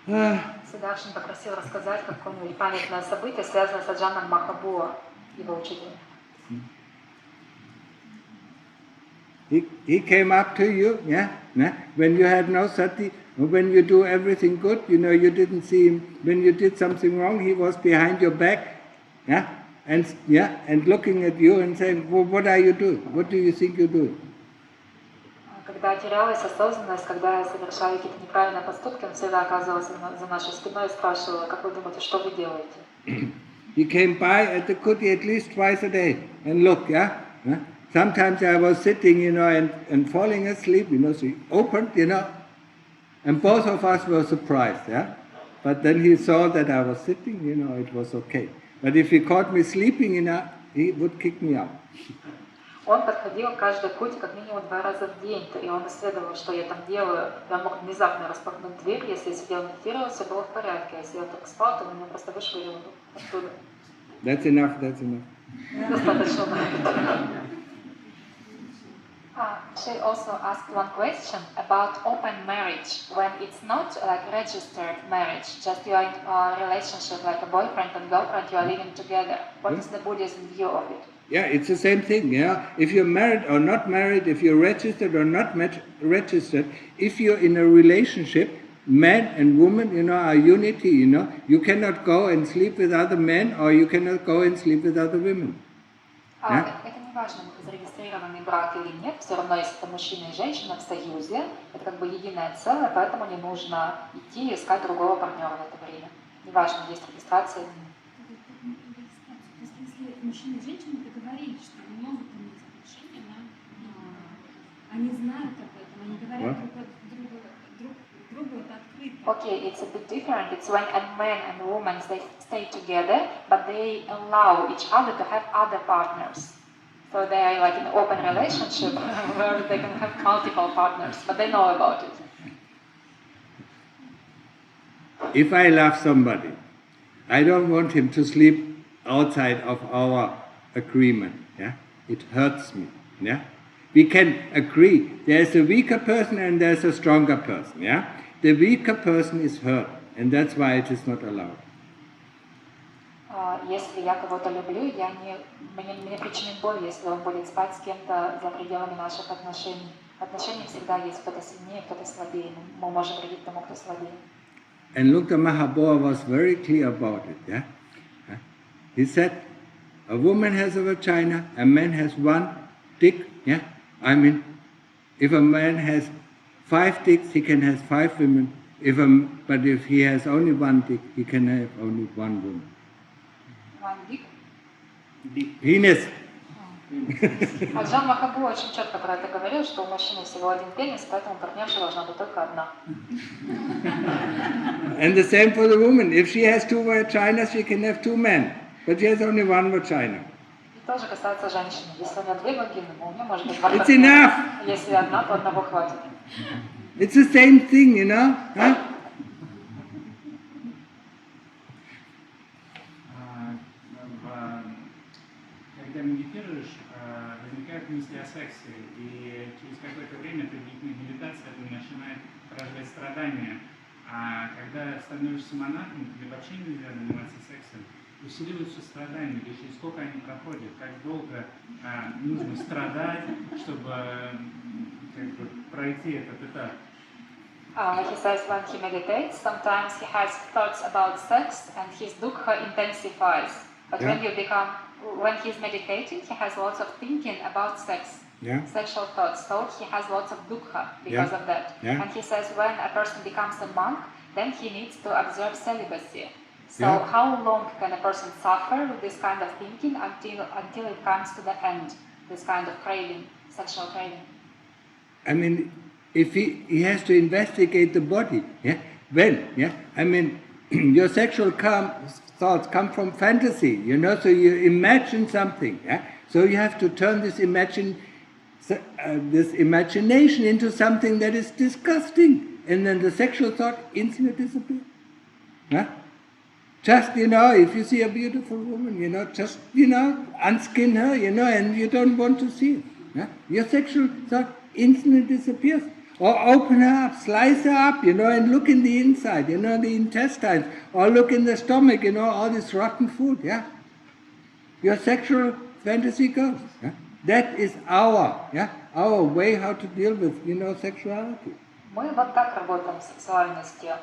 Mahabhuva?
Сударшин попросил рассказать какое-нибудь памятное событие, связанное с Аджаном Махабуа, его учителем.
He came up to you, when you had no sati, when you do everything good, you didn't see him. When you did something wrong, he was behind your back, and looking at you and saying, well, what are you doing? What do you think you're doing?
Когда терялась осознанность, когда я совершала какие-то неправильные поступки, он всегда оказывался за нашей спиной и спрашивал, как вы думаете, что вы делаете?
He came by at the kuti at least twice a day and looked, Sometimes I was sitting, and falling asleep, so he opened, and both of us were surprised, yeah. But then he saw that I was sitting, it was okay. But if he caught me sleeping, he would kick me out.
Он подходил каждый путь как минимум 2 раза в день, и он исследовал, что я там делаю. Я мог внезапно распахнуть дверь, если я сидел медитировал, все было в порядке. Если я так спал, то меня просто вышвырило оттуда.
That's enough.
Достаточно. She also asked one question about open marriage, when it's not like registered marriage, just you are in a relationship like a boyfriend and girlfriend, you are living together. What is the Buddhist view of it?
Yeah, it's the same thing, yeah. If you're married or not married, if you're registered or not registered, if you're in a relationship, man and woman, are unity, you cannot go and sleep with other men or you cannot go and sleep with other women. Yeah?
Это не важно, зарегистрированный брак или нет, все равно, если это мужчина и женщина в союзе, это как бы единое целое, поэтому не нужно идти и искать другого партнера в это время. Неважно, есть регистрация или нет.
Если мужчина и женщина договорились, что они могут иметь отношения, они знают об этом, они говорят друг другу это открыто.
Okay, it's a bit different. It's when a man and a woman they stay together, but they allow each other to have other partners. So they are like in an open relationship where they can have multiple partners, but they know about it.
If I love somebody, I don't want him to sleep outside of our agreement. Yeah, it hurts me. Yeah, we can agree. There's a weaker person and there's a stronger person. Yeah, the weaker person is hurt, and that's why it is not allowed.
Если я кого-то люблю, мне причинит боль, если он будет спать с кем-то за пределами наших отношений. В отношениях всегда есть кто-то сильнее, кто-то слабее. Мы можем вредить тому, кто слабее.
And Lukta Mahaboa was very clear about it. Yeah, he said, a woman has a vagina, a man has one dick. Yeah, I mean, if a man has 5 dicks, he can have 5 women. But if he has only 1 dick, he can have only 1 woman.
One dick?
Penis.
Аджан Махапрабху очень четко про это говорил, что у мужчины всего один пенис, поэтому партнерша должна быть только одна.
And the same for the woman. If she has 2 vaginas, she can have 2 men, but she has only 1 vagina.
И тоже касается женщины. Если у нее 2 вагины, у нее может быть 2
It's
партнера.
enough.
Если одна, то одного хватит.
It's the same thing, Huh?
Когда медитируешь, возникают мысли о сексе, и через какое-то время при длительной медитации это начинает порождать страдания. А когда становишься монахом, тебе вообще нельзя заниматься сексом, усиливаются страдания, и через сколько они проходят, как долго нужно страдать, чтобы пройти этот этап.
He says when he meditates, sometimes he has thoughts about sex and his dukkha intensifies. But when he's meditating, he has lots of thinking about sex, sexual thoughts. So he has lots of dukkha because of that. And he says when a person becomes a monk, then he needs to observe celibacy. So how long can a person suffer with this kind of thinking until it comes to the end, this kind of craving, sexual craving?
I mean, if he has to investigate the body, I mean, your sexual thoughts come from fantasy, so you imagine something, so you have to turn this imagination into something that is disgusting, and then the sexual thought instantly disappears. Just, if you see a beautiful woman, just, unskin her, and you don't want to see it. Your sexual thought instantly disappears. Or open her up, slice her up, and look in the inside, the intestines, or look in the stomach, all this rotten food, Your sexual fantasy goes. That is our way how to deal with, sexuality.
Мы вот так работаем с сексуальностью.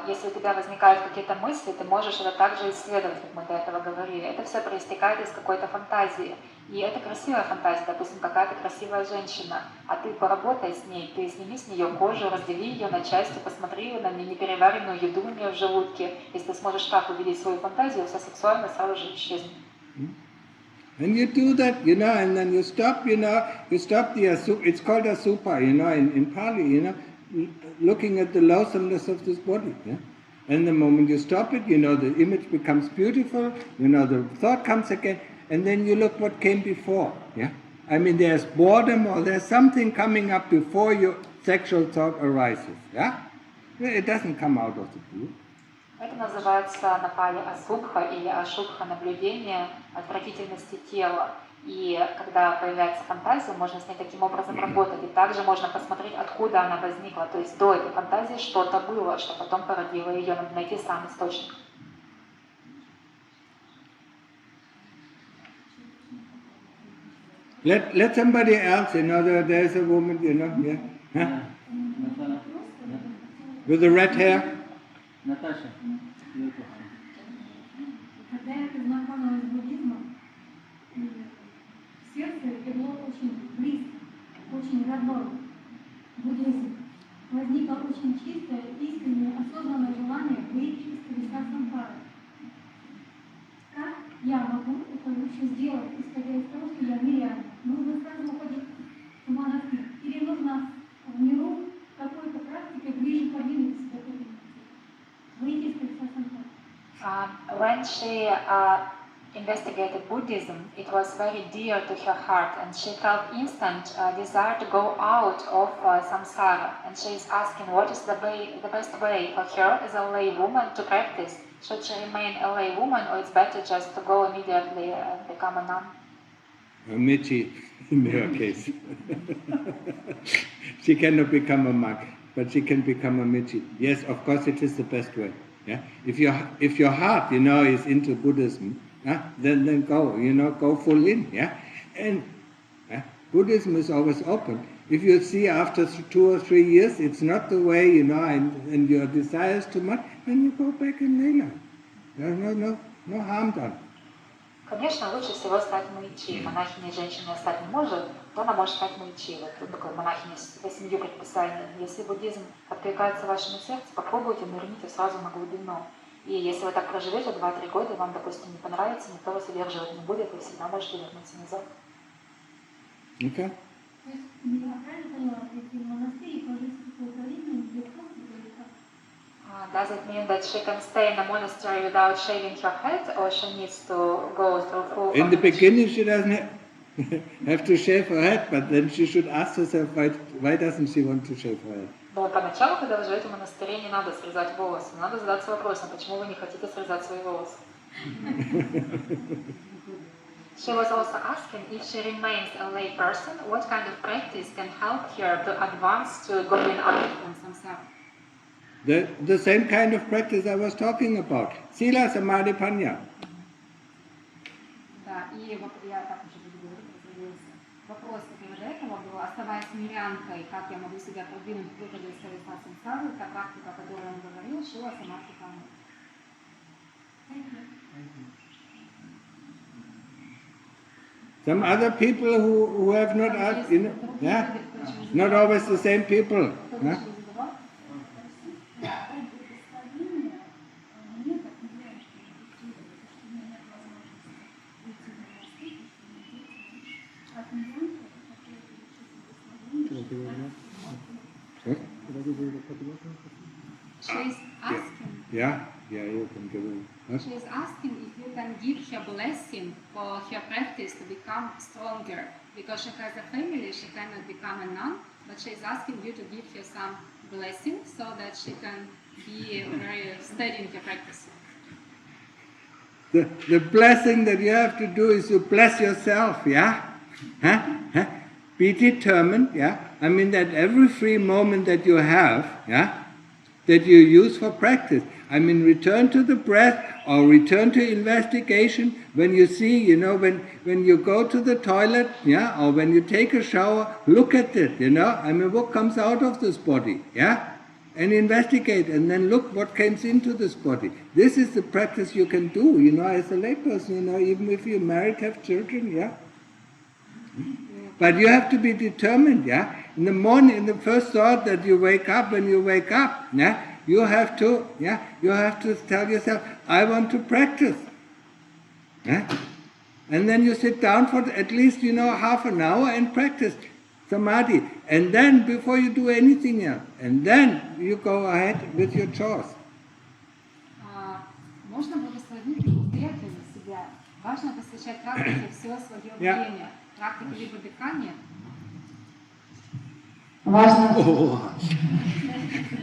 Если у тебя возникают какие-то мысли, ты можешь это также исследовать, как мы до этого говорили. Это все проистекает из какой-то фантазии. И это красивая фантазия, допустим, какая-то красивая женщина, а ты поработай с ней, ты сними с нее кожу, раздели ее на части, посмотри на непереваренную еду у нее в желудке. Если ты сможешь так увидеть свою фантазию, вся сексуальность сразу же исчезнет.
And you do that, and then you stop, you stop the it's called asupa, in Pali, looking at the loathsomeness of this body. Yeah? And the moment you stop it, the image becomes beautiful, the thought comes again, and then you look what came before. Yeah? I mean, there's boredom or there's something coming up before your sexual thought arises. Yeah? It doesn't come out of the blue.
Это называется на пали асубха или ашубха наблюдение отвратительности тела. И когда появляется фантазия, можно с ней таким образом работать. И также можно посмотреть, откуда она возникла. То есть до этой фантазии что-то было, что потом породило ее. Надо найти сам источник.
Let somebody else, there's a woman, yeah. Huh? With the red hair.
Natasha.
Когда я познакомилась с буддизмом, сердце легло очень близко, очень родное. Буддизм. Возникло очень чистое, искреннее, осознанное желание быть чистым сампарой. Как я могу это лучше сделать, исходя из того, что я мирянин? Нужно сразу уходить в монастырь? Или нужно в миру какой-то практикой ближе подвинуться к этой выйти из кольца сампары?
When she investigated Buddhism, it was very dear to her heart, and she felt instant desire to go out of samsara. And she is asking, what is the best way for her as a lay woman to practice? Should she remain a lay woman, or it's better just to go immediately and become a nun?
A Michi, in her case. She cannot become a monk, but she can become a Michi. Yes, of course, it is the best way. Yeah, if your heart, is into Buddhism, then go, go full in. Yeah, and Buddhism is always open. If you see after 2 or 3 years it's not the way, and your desire is too much, then you go back and lay down. No harm done.
Конечно, лучше всего стать муичи. Монахиней женщиной стать не может, то она может стать муичи. Вот такой монахиня с 8 предписаниями. Если буддизм откликается вашему сердцу, попробуйте, нырните сразу на глубину. И если вы так проживете 2-3 года, вам, допустим, не понравится, никто вас удерживать не будет, вы всегда можете вернуться назад.
Okay.
То есть, я правильно поняла, если в монастыре пожить какое-то время, без просто или как?
Does it mean that she can stay in a monastery without shaving her head, or she needs to go through full...
In the beginning she doesn't have to shave her head, but then she should ask herself why doesn't she want to shave her head?
Но поначалу, когда вы живете в монастыре, не надо срезать волосы. Надо задаться вопросом, почему вы не хотите срезать свои волосы. She was also asking if she remains a lay person, what kind of practice can help her to advance to going out from samsara?
The same kind of practice I was talking about. Sila, Samadhi, Panya.
Да, и я так уже буду говорить, разделился. Вопрос, который до этого был, оставаясь мирянкой, как я могу себя продвинуть в выходе из колеса самсары, та практика, о которой он говорил, Шила Самадхи Панья.
Some other people who have not asked, not always the same people. Yeah?
She is asking.
Yeah, you can give it. Huh?
She is asking if you can give her blessing for her practice to become stronger, because she has a family, she cannot become a nun, but she is asking you to give her some blessing so that she can be very steady in her practice.
The blessing that you have to do is to bless yourself, yeah? Be determined, yeah? I mean that every free moment that you have, yeah? That you use for practice. I mean, return to the breath or return to investigation when you see, when you go to the toilet, yeah, or when you take a shower, look at it, I mean, what comes out of this body, yeah? And investigate, and then look what comes into this body. This is the practice you can do, as a layperson, even if you're married, have children, yeah? But you have to be determined, yeah? In the morning, in the first thought that you wake up, when you wake up, yeah? You have to tell yourself, I want to practice. Yeah? And then you sit down for at least, half an hour and practice samadhi. And then, before you do anything else, and then you go ahead with your chores.
Можно благословить конкретно себя. Важно посвящать практике все свое время. Практика либо дыхания.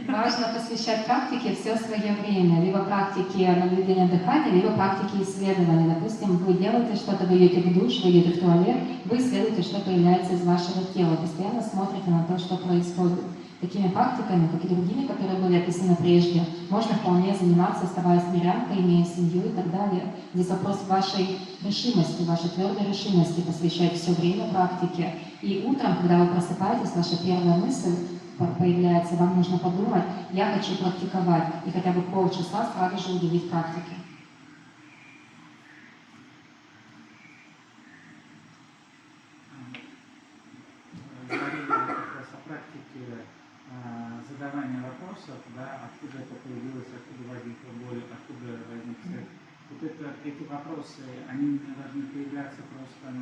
Важно посвящать практике все свое время, либо практике наблюдения дыхания, либо практике исследования. Допустим, вы делаете что-то, вы идете в душ, вы идете в туалет, вы исследуете, что появляется из вашего тела, постоянно смотрите на то, что происходит. Такими практиками, как и другими, которые были описаны прежде, можно вполне заниматься, оставаясь мирянкой, имея семью и так далее. Здесь вопрос вашей решимости, вашей твердой решимости посвящать все время практике. И утром, когда вы просыпаетесь, ваша первая мысль появляется, вам нужно подумать, я хочу практиковать, и хотя бы полчаса сразу же уделить практике.
Говорили как раз о практике задавания вопросов, да, откуда это появилось, откуда возникла боль, откуда возник секс. Вот эти вопросы, они должны появляться просто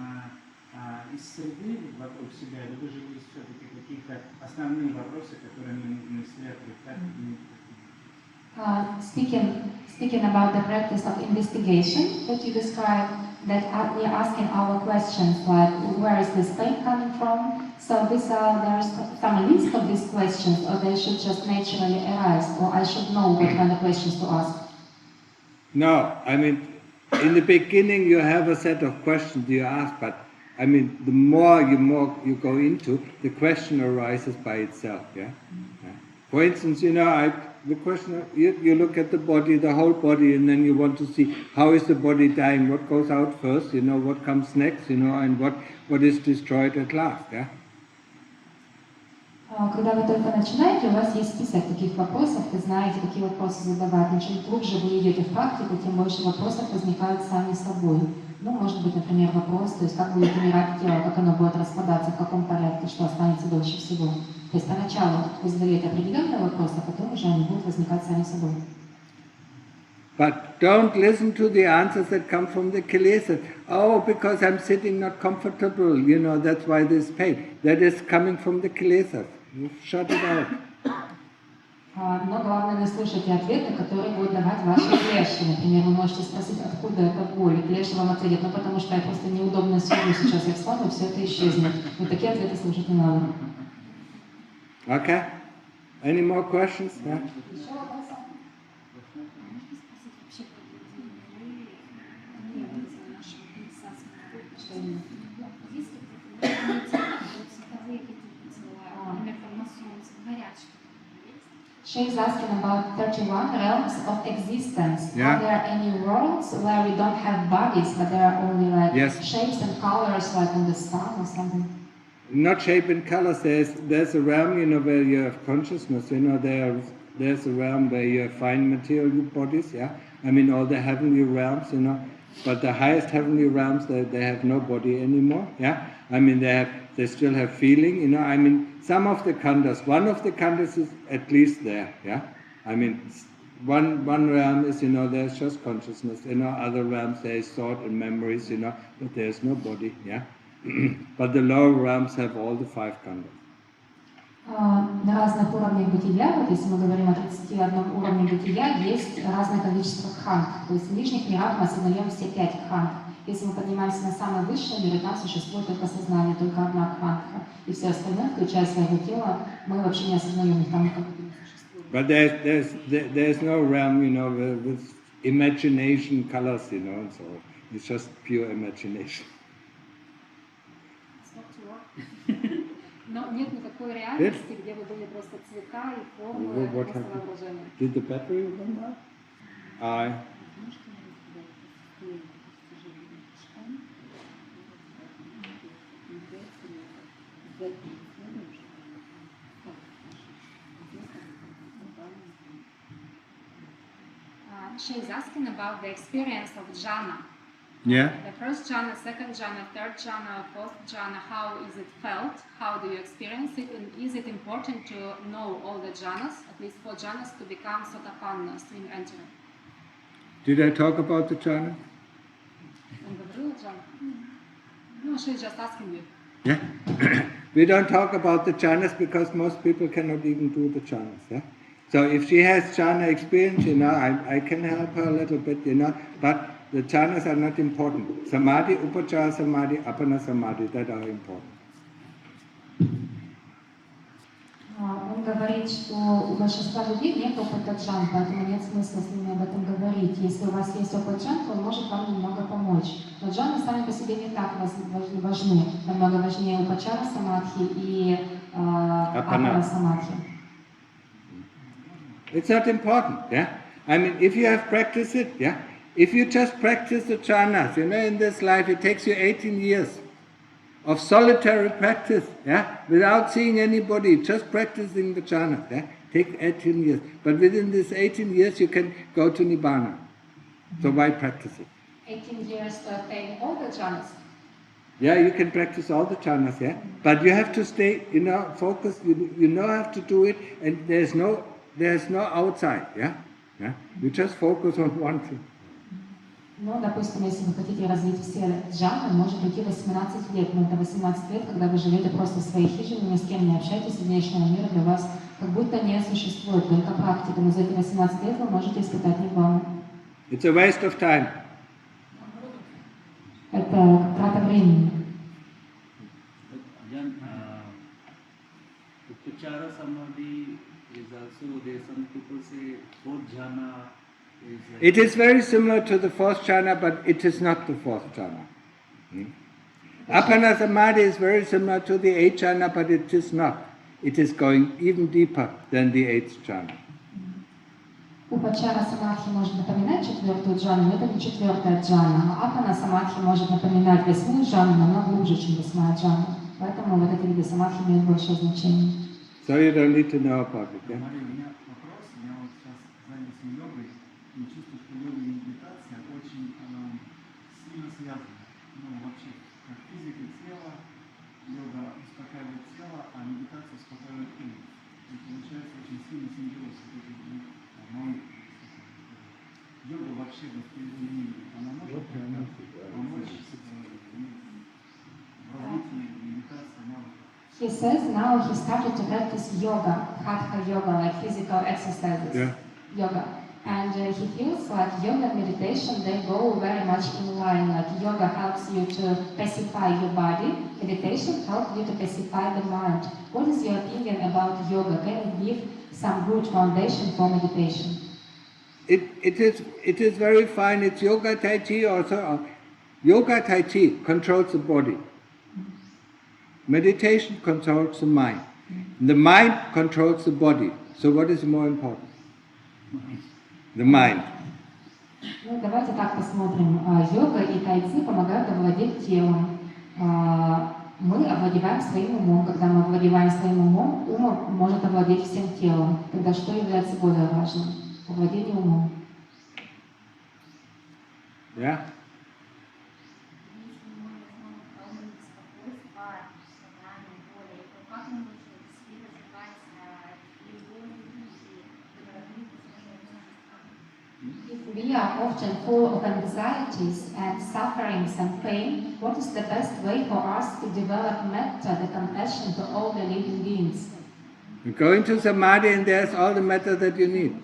из среды вокруг себя, или же есть все-таки какие-то основные вопросы, которые мы нужно исследовать, так?
Speaking about the practice of investigation that you described, that we are asking our questions like, where is this pain coming from? So there's some list of these questions, or they should just naturally arise, or I should know what kind of questions to ask.
No, I mean, in the beginning you have a set of questions you ask, but I mean, the more you go into, the question arises by itself. Yeah. For instance, the question, you look at the body, the whole body, and then you want to see how is the body dying, what goes out first, what comes next, and what is destroyed at last. Yeah.
Когда вы только начинаете, у вас есть список таких вопросов, вы знаете, какие вопросы задавать. Но чем глубже вы идете в практику, тем больше вопросов возникают сами собой. Может быть, например, вопрос, то есть как будет умирать тело, как оно будет распадаться, в каком порядке, что останется дольше всего. То есть поначалу вы задаете определенные вопросы, а потом уже они будут возникать сами собой.
But don't listen to the answers that come from the kilesas. Oh, because I'm sitting not comfortable, that's why there's pain. That is coming from the kilesas. You shut it out.
Но главное, не слушайте ответы, которые будут давать ваши клеши. Например, вы можете спросить, откуда эта боль. Клеши вам ответят, потому что я просто неудобно сижу сейчас, я встану, все это исчезнет. Вот такие ответы слушать не надо.
Okay? Any more questions? Yeah?
Еще вопросы?
She is asking about 31 realms of existence.
Yeah.
Are there any worlds where we don't have bodies, but there are only shapes and colors, like in the sun or something?
Not shape and colors. There's a realm, where you have consciousness. There's a realm where you have fine material bodies. Yeah. I mean, all the heavenly realms. But the highest heavenly realms, they have no body anymore. Yeah. I mean, they still have feeling. I mean, some of the khandhas, one of the khandhas is at least there. Yeah. I mean, one realm is, there's just consciousness. Other realms there is thought and memories. But there's no body. Yeah. But the lower realms have all the 5 khandhas.
На разных уровнях бытия, вот если мы говорим о 31 уровне бытия, есть разное количество кханд. То есть в нижних мирах мы осознаем все 5 кханд. Если мы поднимаемся на самые высшие миры, там существует только сознание, только одна кхандха. И все остальные, включая своего тела, мы вообще не осознаем их, там как будто не существует.
But there's no realm, with imagination colors, and so it's just pure imagination.
Но нет никакой реальности, где бы были просто цвета и формы, просто воображения.
Did the battery run out? Aye.
She is asking about the experience of jhana.
Yeah.
The first jhana, second jhana, third jhana, fourth jhana, how is it felt? How do you experience it? And is it important to know all the jhanas, at least 4 jhanas, to become sotapanna, stream entering?
Did I talk about the jhana?
Он говорила, Джон? No, she's just asking you.
Yeah? We don't talk about the jhanas because most people cannot even do the jhanas. Yeah? So if she has jhana experience, I can help her a little bit, but the jhanas are not important. Samadhi, upachara samadhi, apana samadhi, that are important.
Он говорит, что у большинства людей нет опыта джан, поэтому нет смысла с ними об этом говорить. Если у вас есть опыт джан, то он может вам немного помочь. Но джаны сами по себе не так важны. Намного важнее упачара самадхи и апана самадхи.
It's not important, yeah? I mean, if you have practiced it, yeah? If you just practice the jhanas, in this life it takes you 18 years of solitary practice, yeah? Without seeing anybody, just practicing the jhanas, yeah? Take 18 years. But within these 18 years you can go to Nibbana. So why practice it?
18 years to attain all the jhanas.
Yeah, you can practice all the jhanas, yeah? But you have to stay, focused, you have to do it, and there's no outside, yeah? You just focus on one thing.
Ну, допустим, если вы хотите развить все джаны, может уйти 18 лет, но это 18 лет, когда вы живете просто в своей хижине, ни с кем не общаетесь, и внешнего мира для вас как будто не существует, только практика. Но за эти 18 лет вы можете испытать нирвану.
It's a waste of time.
Это трата времени.
Again, Upachara Samadhi is also, some people say, fourth jhana is...
It is very similar to the fourth jhana, but it is not the fourth jhana. Apana Samadhi is very similar to the eighth jhana, but it is not. It is going even deeper than the eighth jhana.
Упачара самадхи может напоминать четвертую джану, но это не четвертая джана. Апана самадхи может напоминать восьмую джану, но она глубже, чем восьмая джана. Поэтому вот эти виды самадхи имеют большое значение.
So you don't need to know about it, yeah?
Мария, у меня вопрос. Я вот сейчас занялся йогой и чувствую, что йога и медитация очень сильно связаны. Вообще, как физика тела, йога успокаивает тело, а медитация успокаивает ум. И получается очень сильный симбиоз этих двух наук. Йога вообще в использовании, она может помочь в развитии медитации навыков.
He says now he started to practice yoga, hatha yoga, like physical exercises, yoga. And he feels like yoga and meditation, they go very much in line. Like yoga helps you to pacify your body, meditation helps you to pacify the mind. What is your opinion about yoga? Can you give some good foundation for meditation?
It is very fine. It's yoga tai chi also. Yoga tai chi controls the body. Meditation controls the mind. The mind controls the body. So what is more important? The mind.
Ну, давайте так посмотрим. Йога и тайци помогают овладеть телом. Мы овладеваем своим умом. Когда мы овладеваем своим умом, ум может овладеть всем телом. Тогда что является более важным? Овладение умом.
Yeah?
If we are often full of anxieties and sufferings and pain, what is the best way for us to develop metta, the compassion to all the living beings?
You go into samadhi and there's all the metta that you need.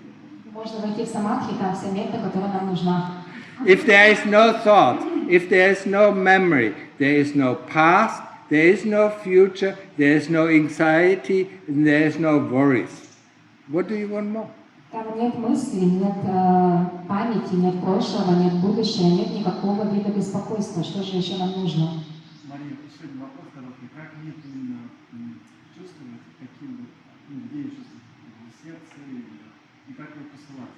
Можно войти в самадхи, там вся метта, которая нам нужна.
If there is no thought, if there is no memory, there is no past, there is no future, there is no anxiety, and there is no worries. What do you want more?
Там нет мыслей, нет памяти, нет прошлого, нет будущего, нет никакого вида беспокойства. Что же еще нам нужно?
Мария, еще один вопрос короткий. Как мне именно чувствовать, каким, где я чувствую в сердце и как его посылать?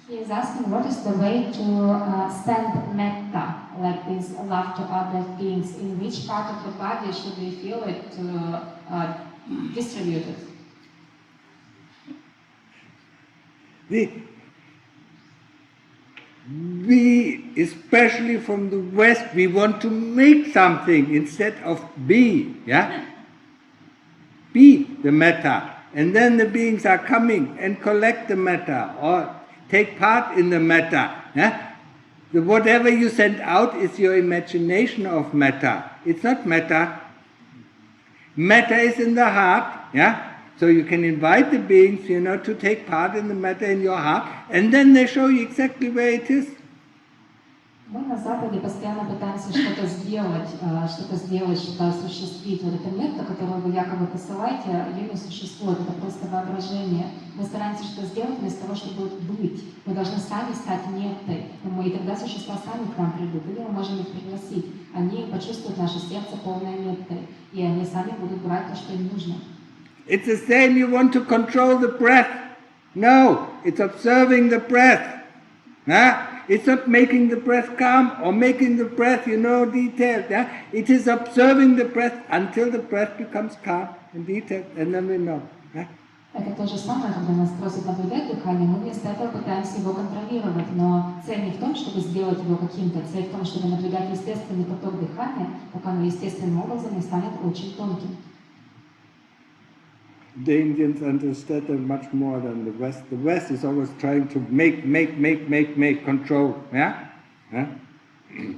He is asking what is the way to send metta, like this love to other beings. In which part of the body should we feel it to distribute it?
We, especially from the West, we want to make something instead of be, yeah? Be the metta. And then the beings are coming and collect the metta or take part in the metta. Yeah? Whatever you send out is your imagination of metta. It's not metta. Metta is in the heart, yeah? So you can invite the beings, to take part in the metta in your heart, and then they show you exactly where it is.
Мы на Западе постоянно пытаемся что-то сделать, что-то осуществить. Вот эта метта, которую вы якобы посылаете, ее не существует, это просто воображение. Мы стараемся что-то сделать вместо того, чтобы быть. Мы должны сами стать меттой, и тогда существа сами к нам придут, или мы можем их пригласить. Они почувствуют наше сердце полное меттой, и они сами будут брать то, что им нужно.
It's the same, you want to control the breath. No, it's observing the breath. Huh? It's not making the breath calm or making the breath, detailed. Yeah? It is observing the breath until the breath becomes calm and detailed, and then we know. Yeah?
Это то же самое, когда нас просят наблюдать дыхание, мы вместо этого пытаемся его контролировать, но цель не в том, чтобы сделать его каким-то, цель в том, чтобы наблюдать естественный поток дыхания, пока оно естественным образом не станет очень тонким.
The Indians understood them much more than the West. The West is always trying to make, control. Yeah? Yeah?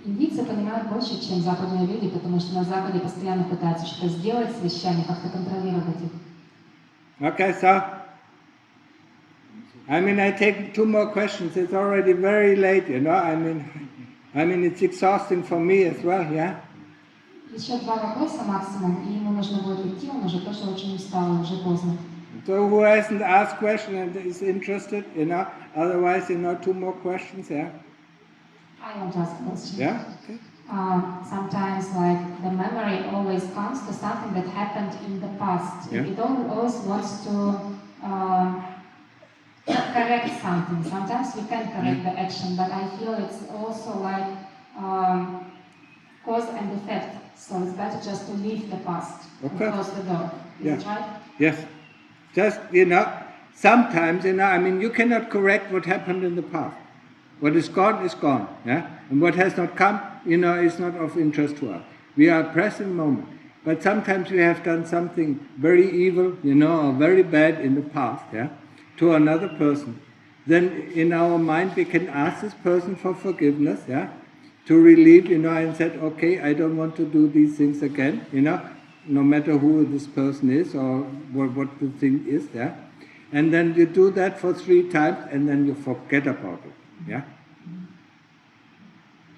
Индийцы понимают больше, чем западные люди, потому что на Западе постоянно пытаются что-то сделать с вещами, как-то контролировать их.
Okay, so I take 2 more questions. It's already very late, it's exhausting for me as well, yeah?
Еще 2 вопроса максимум, и ему нужно будет идти, он уже тоже очень устал, уже поздно.
So who hasn't asked question and is interested, otherwise, 2 more questions, yeah?
I want to ask a question.
Yeah? Okay.
Sometimes, the memory always comes to something that happened in the past.
Yeah.
It always wants to correct something. Sometimes we can correct the action, but I feel it's also like cause and effect. So it's better just to leave the past and close the door. Is it right?
Yes. Just, sometimes, you cannot correct what happened in the past. What is gone, yeah? And what has not come, is not of interest to us. We are present moment. But sometimes we have done something very evil, or very bad in the past, yeah? To another person. Then in our mind we can ask this person for forgiveness, yeah? To relieve, and said, okay, I don't want to do these things again, no matter who this person is or what the thing is, yeah? And then you do that for 3 times and then you forget about it, yeah?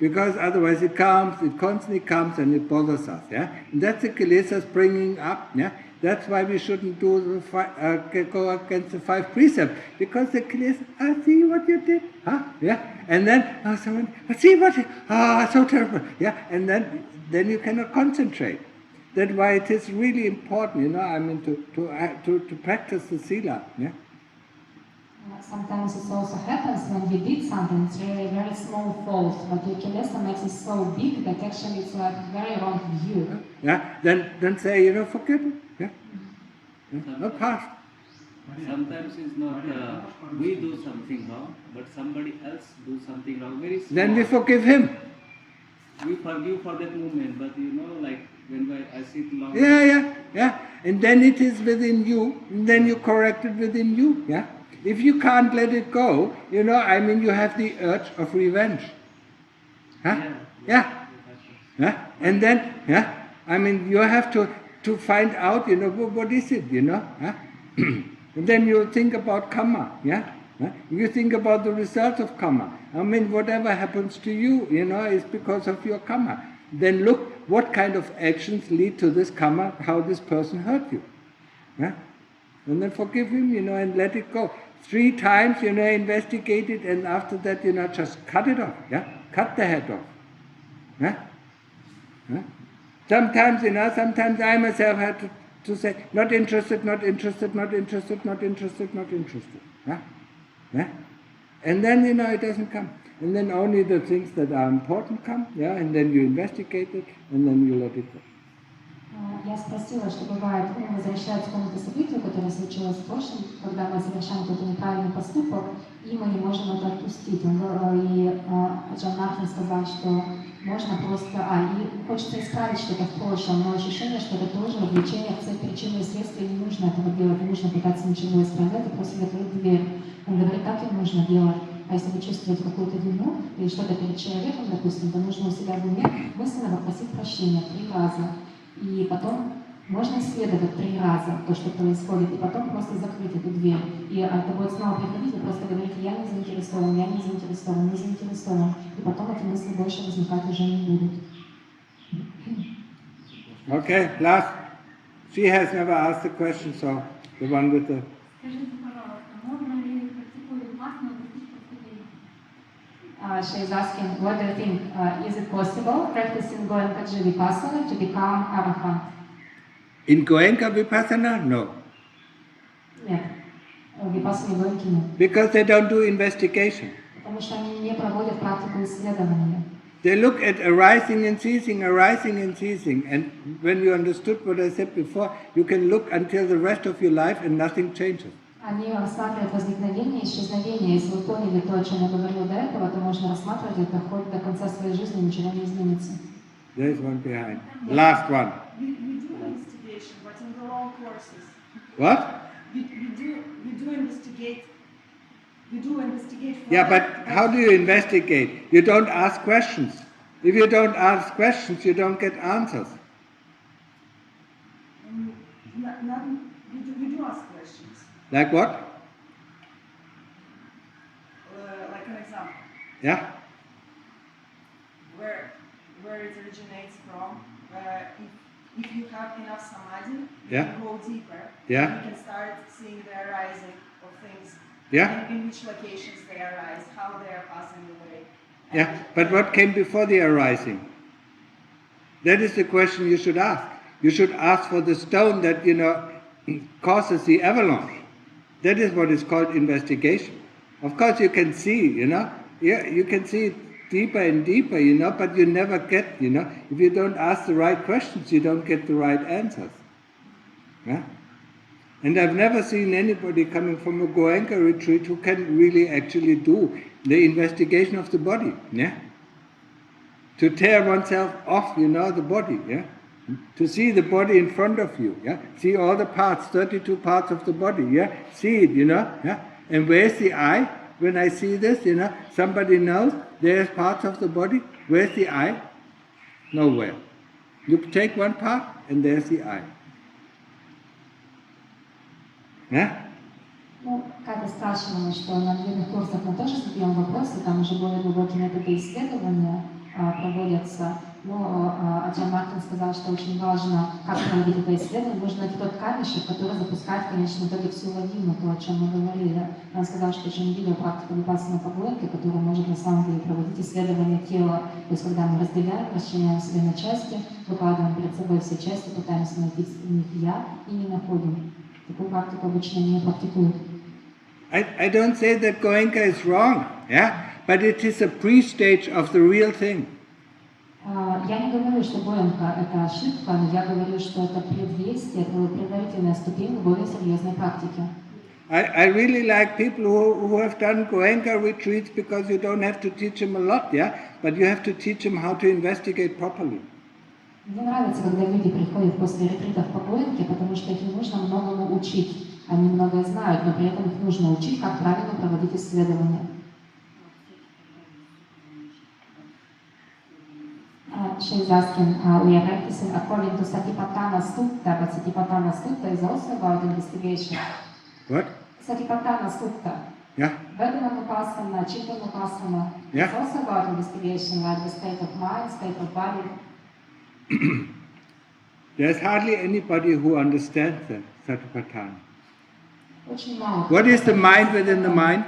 Because otherwise it constantly comes and it bothers us, yeah? And that's the kilesas bringing up, yeah? That's why we shouldn't do go against the 5 precepts, because the kilesas, see what you did, huh? Yeah? And then someone, see what, so terrible, yeah? And then you cannot concentrate. That's why it is really important, to practice the sila, yeah?
Sometimes it also happens when we did something, it's really a very small fault, but your kilesa makes it so big that actually it's like very wrong view.
Yeah, then say, forget it, yeah? Not past.
Sometimes it's not we do something wrong, but somebody else do something wrong. Very small.
Then we forgive him.
We forgive for that moment, but when I sit long.
Yeah. And then it is within you, and then you correct it within you, yeah? If you can't let it go, you have the urge of revenge. Huh? Yeah. And then, you have to find out, what is it, Huh? And then you think about karma, yeah? You think about the results of karma. Whatever happens to you, is because of your karma. Then look what kind of actions lead to this karma, how this person hurt you. Yeah? And then forgive him, and let it go. 3 times, investigate it, and after that, just cut it off, yeah? Cut the head off. Yeah? Yeah? Sometimes, sometimes I myself had to say, not interested, not interested, not interested, not interested, not interested. Yeah? Yeah? And then, it doesn't come. And then only the things that are important come, yeah? And then you investigate it, and then you let it go.
Я спросила, что бывает, ум возвращается к какому-то событию, которое случилось в прошлом, когда мы совершаем какой-то неправильный поступок, и мы не можем это отпустить. И Аджан Мартин сказал, что можно просто... и хочется исправить что-то в прошлом, но ощущение, что это тоже вовлечение в цель причины и следствия, не нужно этого делать, не нужно пытаться ничего исправлять, и просто закрыть дверь. Он говорит, так и нужно делать. А если вы чувствуете какую-то вину или что-то перед человеком, допустим, то нужно у себя в уме мысленно попросить прощения 3 раза. И потом можно исследовать 3 раза то, что происходит, и потом просто закрыть эту дверь. И это будет снова приходить, вы просто говорите, я не заинтересован, я не заинтересован, не заинтересован. И потом эти мысли больше возникать уже не будут.
Okay, last. She has never asked the question, so the one with the...
Скажите, пожалуйста, можно ли практикуя випассану достичь просветления?
She is asking, what do you think? Is it possible, practicing Goenka Vipassana, to become arahant?
In Goenka Vipassana? No.
Нет. В Випассане Гоэнки нет.
Because they don't do investigation.
Потому что они не проводят практику исследования.
They look at arising and ceasing, and when you understood what I said before, you can look until the rest of your life and nothing changes.
Они рассматривают возникновение и исчезновение. Если вы поняли то, о чем я говорил до этого, то можно рассматривать это хоть до конца своей жизни, ничего не изменится.
There is one behind. Last one.
We do investigation, but in the wrong courses.
What?
We do investigate. We do investigate.
Yeah, but how do you investigate? You don't ask questions. If you don't ask questions, you don't get answers.
We do ask questions.
Like what?
Like an example.
Yeah?
Where it originates from. If you have enough samadhi, you
Yeah.
can go deeper.
Yeah.
You can start seeing the arising of things.
Yeah?
In which locations they arise, how they are passing away.
Yeah, but what came before the arising? That is the question you should ask. You should ask for the stone that, causes the avalanche. That is what is called investigation. Of course you can see, yeah, you can see it deeper and deeper, but you never get, if you don't ask the right questions, you don't get the right answers. Yeah? And I've never seen anybody coming from a Goenka retreat who can really actually do the investigation of the body, yeah? To tear oneself off, the body, yeah? To see the body in front of you, yeah? See all the parts, 32 parts of the body, yeah? See it, yeah? And where's the eye? When I see this, somebody knows there's parts of the body. Where's the eye? Nowhere. You take one part and there's the eye. Yeah?
Ну, когда спрашивала, что на длинных курсах мы тоже задаем вопросы, там уже более глубокие методы исследования проводятся, но Аджан Мартин сказал, что очень важно, как проводить это исследование, нужно найти тот камешек, который запускает в конечном итоге всю лавину, то, о чем мы говорили. Он сказал, что еще не видел практику випассаны по Гоэнке, которая может на самом деле проводить исследование тела, то есть когда мы разделяем, расчленяем себя на части, выкладываем перед собой все части, пытаемся найти в них я и не находим. Такую практику обычно не практикуют.
I don't say that Goenka is wrong, yeah? But it is a pre-stage of the real thing.
Я не говорю, что Гоенка это ошибка, но я говорю, что это предвестие, это предварительная ступень к более серьезной практике.
I really like people who have done Goenka retreats because you don't have to teach them a lot, yeah? But you have to teach them how to investigate properly.
Мне нравится, когда люди приходят после ретритов по Гоенке, потому что их не нужно многому учить. Они многое знают, но при этом их нужно учить, как правильно проводить исследования. She is asking, we are practicing according to Satipatthana Sutta, but Satipatthana Sutta is also about investigation.
What?
Satipatthana Sutta.
Yeah?
Vedananupassana, Chittanupassana.
Yeah.
It's also about investigation, like the state of mind, state of body.
There's hardly anybody who understands the Satipatthana.
Очень мало.
What is the mind within the mind?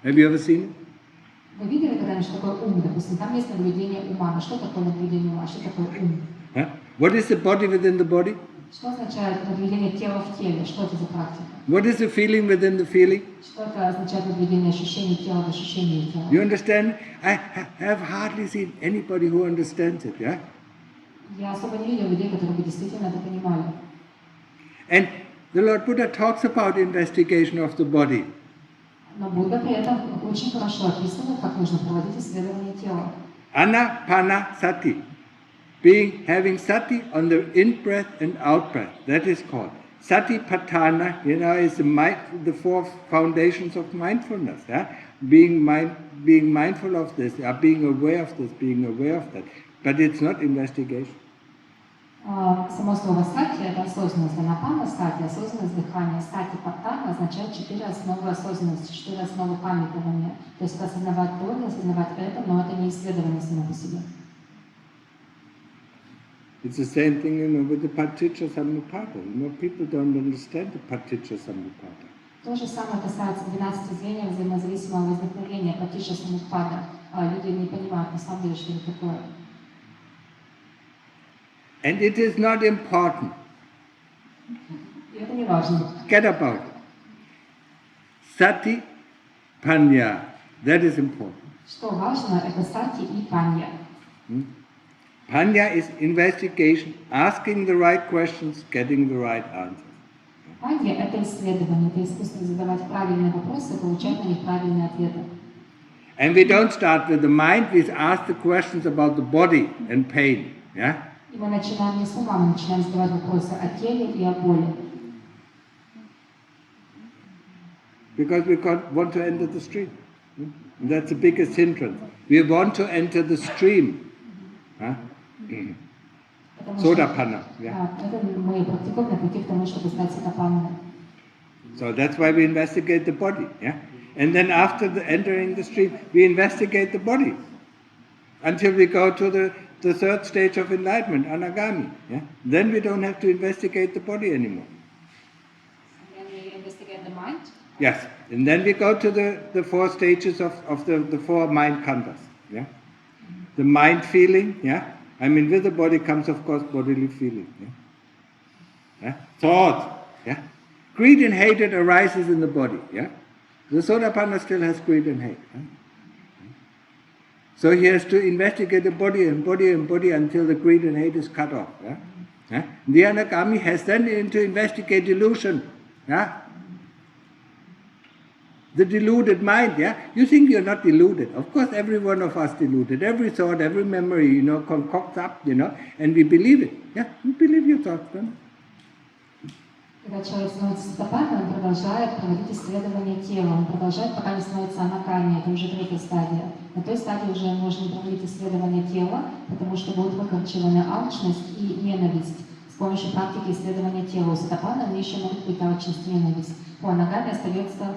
Have you ever seen it?
Вы видели когда-нибудь, что такое ум? Допустим, там есть наблюдение ума. Но что такое наблюдение ума? Что такое ум?
Huh? What is the body within the body?
Что означает наблюдение тела в теле? Что это за практика?
What is the feeling within the feeling?
Что это означает наблюдение ощущений тела в ощущении тела?
You understand? I have hardly seen anybody who understands it, yeah?
Я особо не видел людей, которые бы действительно это понимали.
And the Lord Buddha talks about investigation of the body.
Но Будда при этом очень хорошо описывает, как нужно проводить исследование тела.
Anapanasati. Having sati on the in-breath and out-breath. That is called. Satipatthana, is the four foundations of mindfulness. Yeah? Being mindful of this, being aware of this, being aware of that. But it's not investigation.
Само слово сати – это осознанность, анапана сати, осознанность дыхания. Сати паттана означает 4 основы осознанности, 4 основы памятования. То есть осознавать то, не осознавать это, но это не исследование само по себе.
It's the same thing, with the Paticca Samuppada. People don't understand the Paticca Samuppada.
То же самое касается 12 звеньев взаимозависимого возникновения, Патичча Самуппада. Люди не понимают на самом деле, что это такое.
And it is not important.
Это не важно.
Get about it. Sati, Panya, that is important.
Что важно, это сати и панья.
Panya is investigation, asking the right questions, getting the right answers.
Панья – это исследование, это искусство задавать правильные вопросы и получать на них правильные ответы.
And we don't start with the mind, we ask the questions about the body and pain. Yeah?
И мы начинаем не с ума, мы начинаем задавать вопросы о теле и о боли.
Because we want to enter the stream. That's the biggest hindrance. We want to enter the stream. Huh? Sotapanna. Yeah.
Мы практикуем на пути к тому, чтобы стать сотапанной.
So that's why we investigate the body. Yeah? And then after entering the stream, we investigate the body. Until we go to the third stage of enlightenment, anagami. Yeah? Then we don't have to investigate the body anymore.
And then we investigate the mind.
Yes, and then we go to the 4 stages of the 4 mind khandhas. Yeah? The mind feeling, yeah? With the body comes, of course, bodily feeling. Yeah? Yeah? Thought, yeah? Greed and hatred arises in the body, yeah? The Sotapanna still has greed and hate. Yeah? So he has to investigate the body and body and body until the greed and hate is cut off. Yeah? Yeah? The Anagami has then to investigate delusion. Yeah? The deluded mind, yeah? You think you're not deluded. Of course, every one of us deluded. Every thought, every memory, concocts up, and we believe it. Yeah? We believe your thoughts, then.
Когда человек становится сотапанной, он продолжает проводить исследование тела, он продолжает, пока не становится анаками, это уже 3-я стадия. На той стадии уже можно проводить исследование тела, потому что будут выкорчеваны алчность и ненависть с помощью практики исследования тела. У сотапанны еще может быть алчность и ненависть. У анагами остается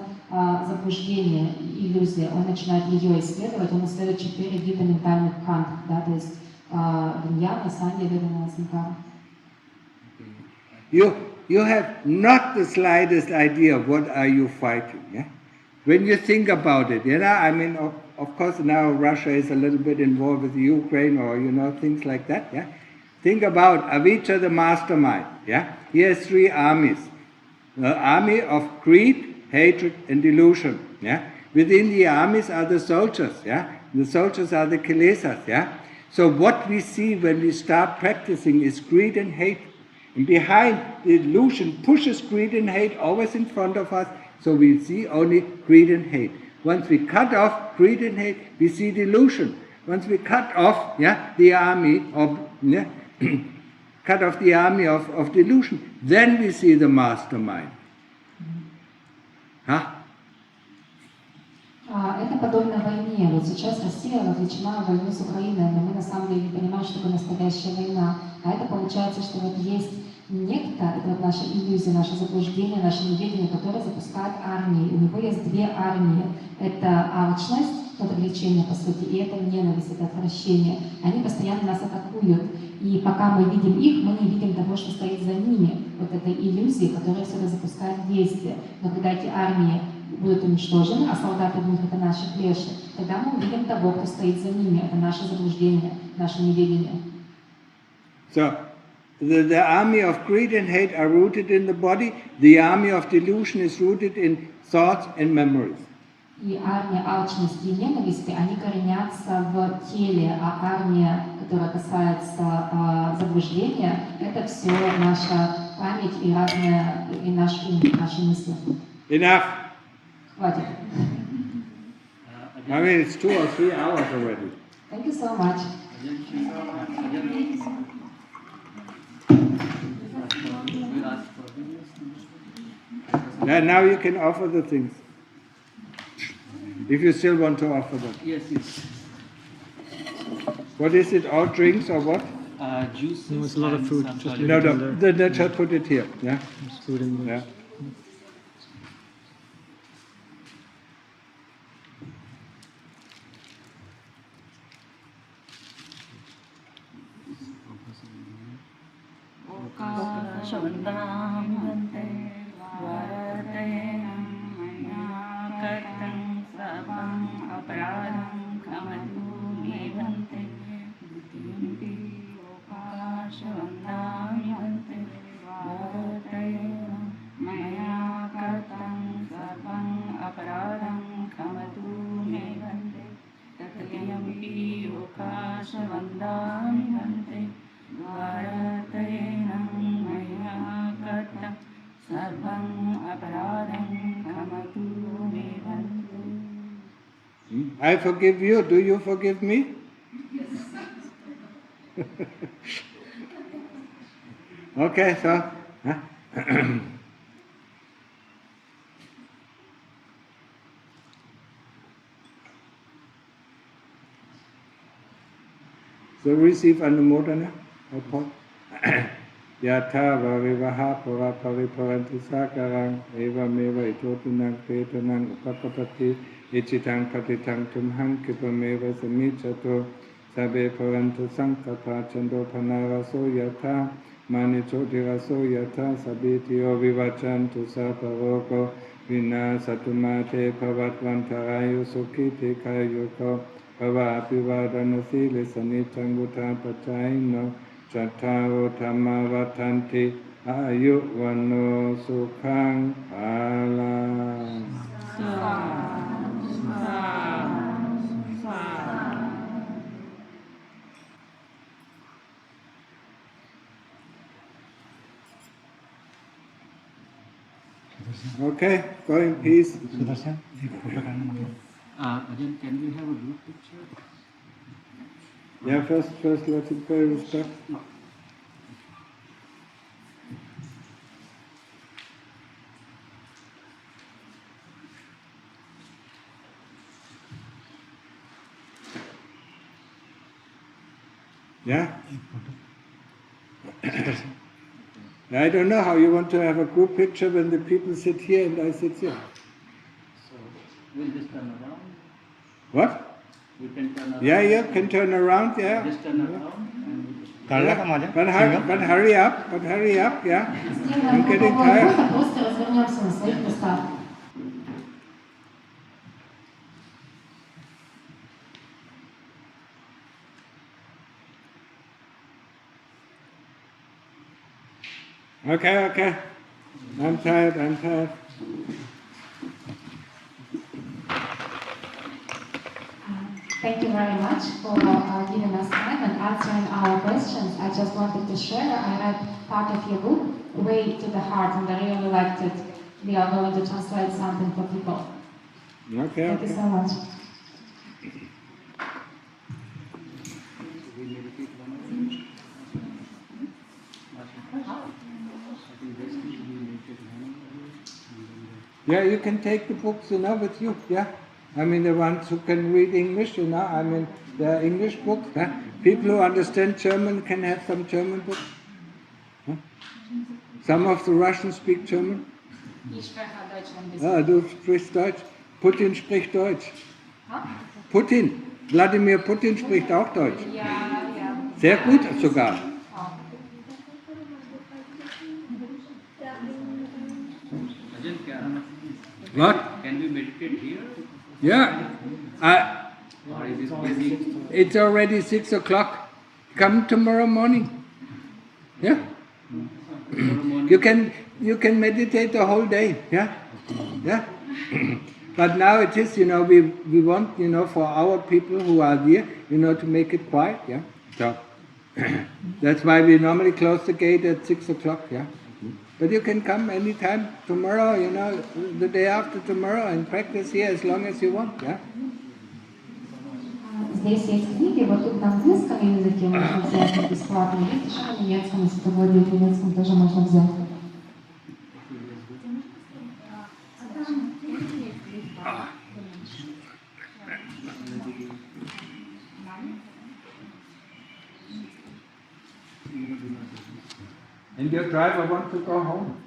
заблуждение, иллюзия. Он начинает ее исследовать, он исследует 4 вида ментальных кханд, да, то есть виньяна, сандья, ведана, санкара.
You have not the slightest idea what are you fighting. Yeah? When you think about it, of course now Russia is a little bit involved with Ukraine or things like that. Yeah? Think about Avijja, the mastermind. Yeah? He has 3 armies. The army of greed, hatred and delusion. Yeah? Within the armies are the soldiers. Yeah? The soldiers are the kilesas. Yeah? So what we see when we start practicing is greed and hate. And behind the illusion pushes greed and hate always in front of us, so we see only greed and hate. Once we cut off greed and hate, we see delusion. Once we cut off the army of cut off the army of delusion, then we see the mastermind. Huh?
Это подобно войне. Вот сейчас Россия вовлечена в войну с Украиной, но мы на самом деле не понимаем, что такое настоящая война. А это получается, что вот есть некто, это вот наша иллюзия, наше заблуждение, наше неведение, которое запускает армии. У него есть 2 армии. Это алчность, это влечение, по сути, и это ненависть, это отвращение. Они постоянно нас атакуют. И пока мы видим их, мы не видим того, что стоит за ними. Вот этой иллюзии, которая всегда запускает действие. Но когда эти армии будут уничтожены, а солдаты в них это наши клеши, тогда мы увидим того, кто стоит за ними. Это наше заблуждение, наше неведение.
So, the army of greed and hate are rooted in the body. The army of delusion is rooted in thoughts and memories.
И армия алчности и ненависти, они коренятся в теле, а армия, которая касается заблуждения, это все наша память и наш ум, наши мысли.
Enough.
Хватит.
It's 2 or 3 hours already.
Thank you so much.
We'll ask forgiveness.
Yeah, now you can offer the things. If you still want to offer them.
Yes, yes.
What is it? All drinks or what?
Juices.
No, it's a lot of
and
food.
some
Just
toilet
leave
No,
it
no.
in there.
Then just put it here. Yeah.
There's food in there.
Yeah. I forgive you. Do you forgive me? Okay, so. Huh? So receive Anumodana. Yatha varivaha pura pariparanti sakarang eva meva itotinang petanang upakapati ichitang patitang tumhang kipameva samichato sabe parantu sankapa chando panaraso yatha manichodiraso yatha sabitiyo vivachantu saparoko vina satumate pavatvantarayo sukhite kayuko Bhava apivadana sile sanitang buddha pacayino Chattaro Dhamma Vatanti Ayu Vano Sukhang Phalang. Okay, go in peace.
Ajahn, can we have a group picture?
Yeah, first let it pay respect. Yeah? I don't know how you want to have a group picture when the people sit here and I sit here.
So, we'll just turn around.
What?
We can turn around.
Yeah, you can turn around, yeah.
Just turn around and
Yeah. But hurry up, yeah. I'm getting tired.
Просто развернемся на своих местах.
Okay. I'm tired.
Thank you very much for giving us time and answering our questions. I just wanted to share, I read part of your book, Way to the Heart, and I really liked it. We are going to translate something for people.
Okay.
Thank you so much.
Yeah, you can take the books, with you, yeah. I mean, the ones who can read English, I mean, the English books. Huh? People who understand German can have some German books. Huh? Some of the Russians speak German.
Ich spreche Deutsch ein bisschen.
Ah, du sprichst Deutsch. Putin spricht Deutsch.
Ha?
Putin, Wladimir Putin spricht auch Deutsch.
Ja.
Sehr gut sogar.
Ajahn,
What?
can we meditate here?
Yeah.
Or is it busy?
It's already 6 o'clock. Come tomorrow morning. Yeah.
Tomorrow morning?
You can meditate the whole day. Yeah. But now it is, we want, for our people who are there, to make it quiet. Yeah. So that's why we normally close the gate at 6 o'clock. Yeah. But you can come anytime tomorrow, the day after tomorrow, and practice here as long as you want. Yeah.
Здесь есть книги, вот тут на английском языке можно взять бесплатно, есть еще на немецком, если кто владеет немецким, тоже можно взять.
And your driver wants to go home.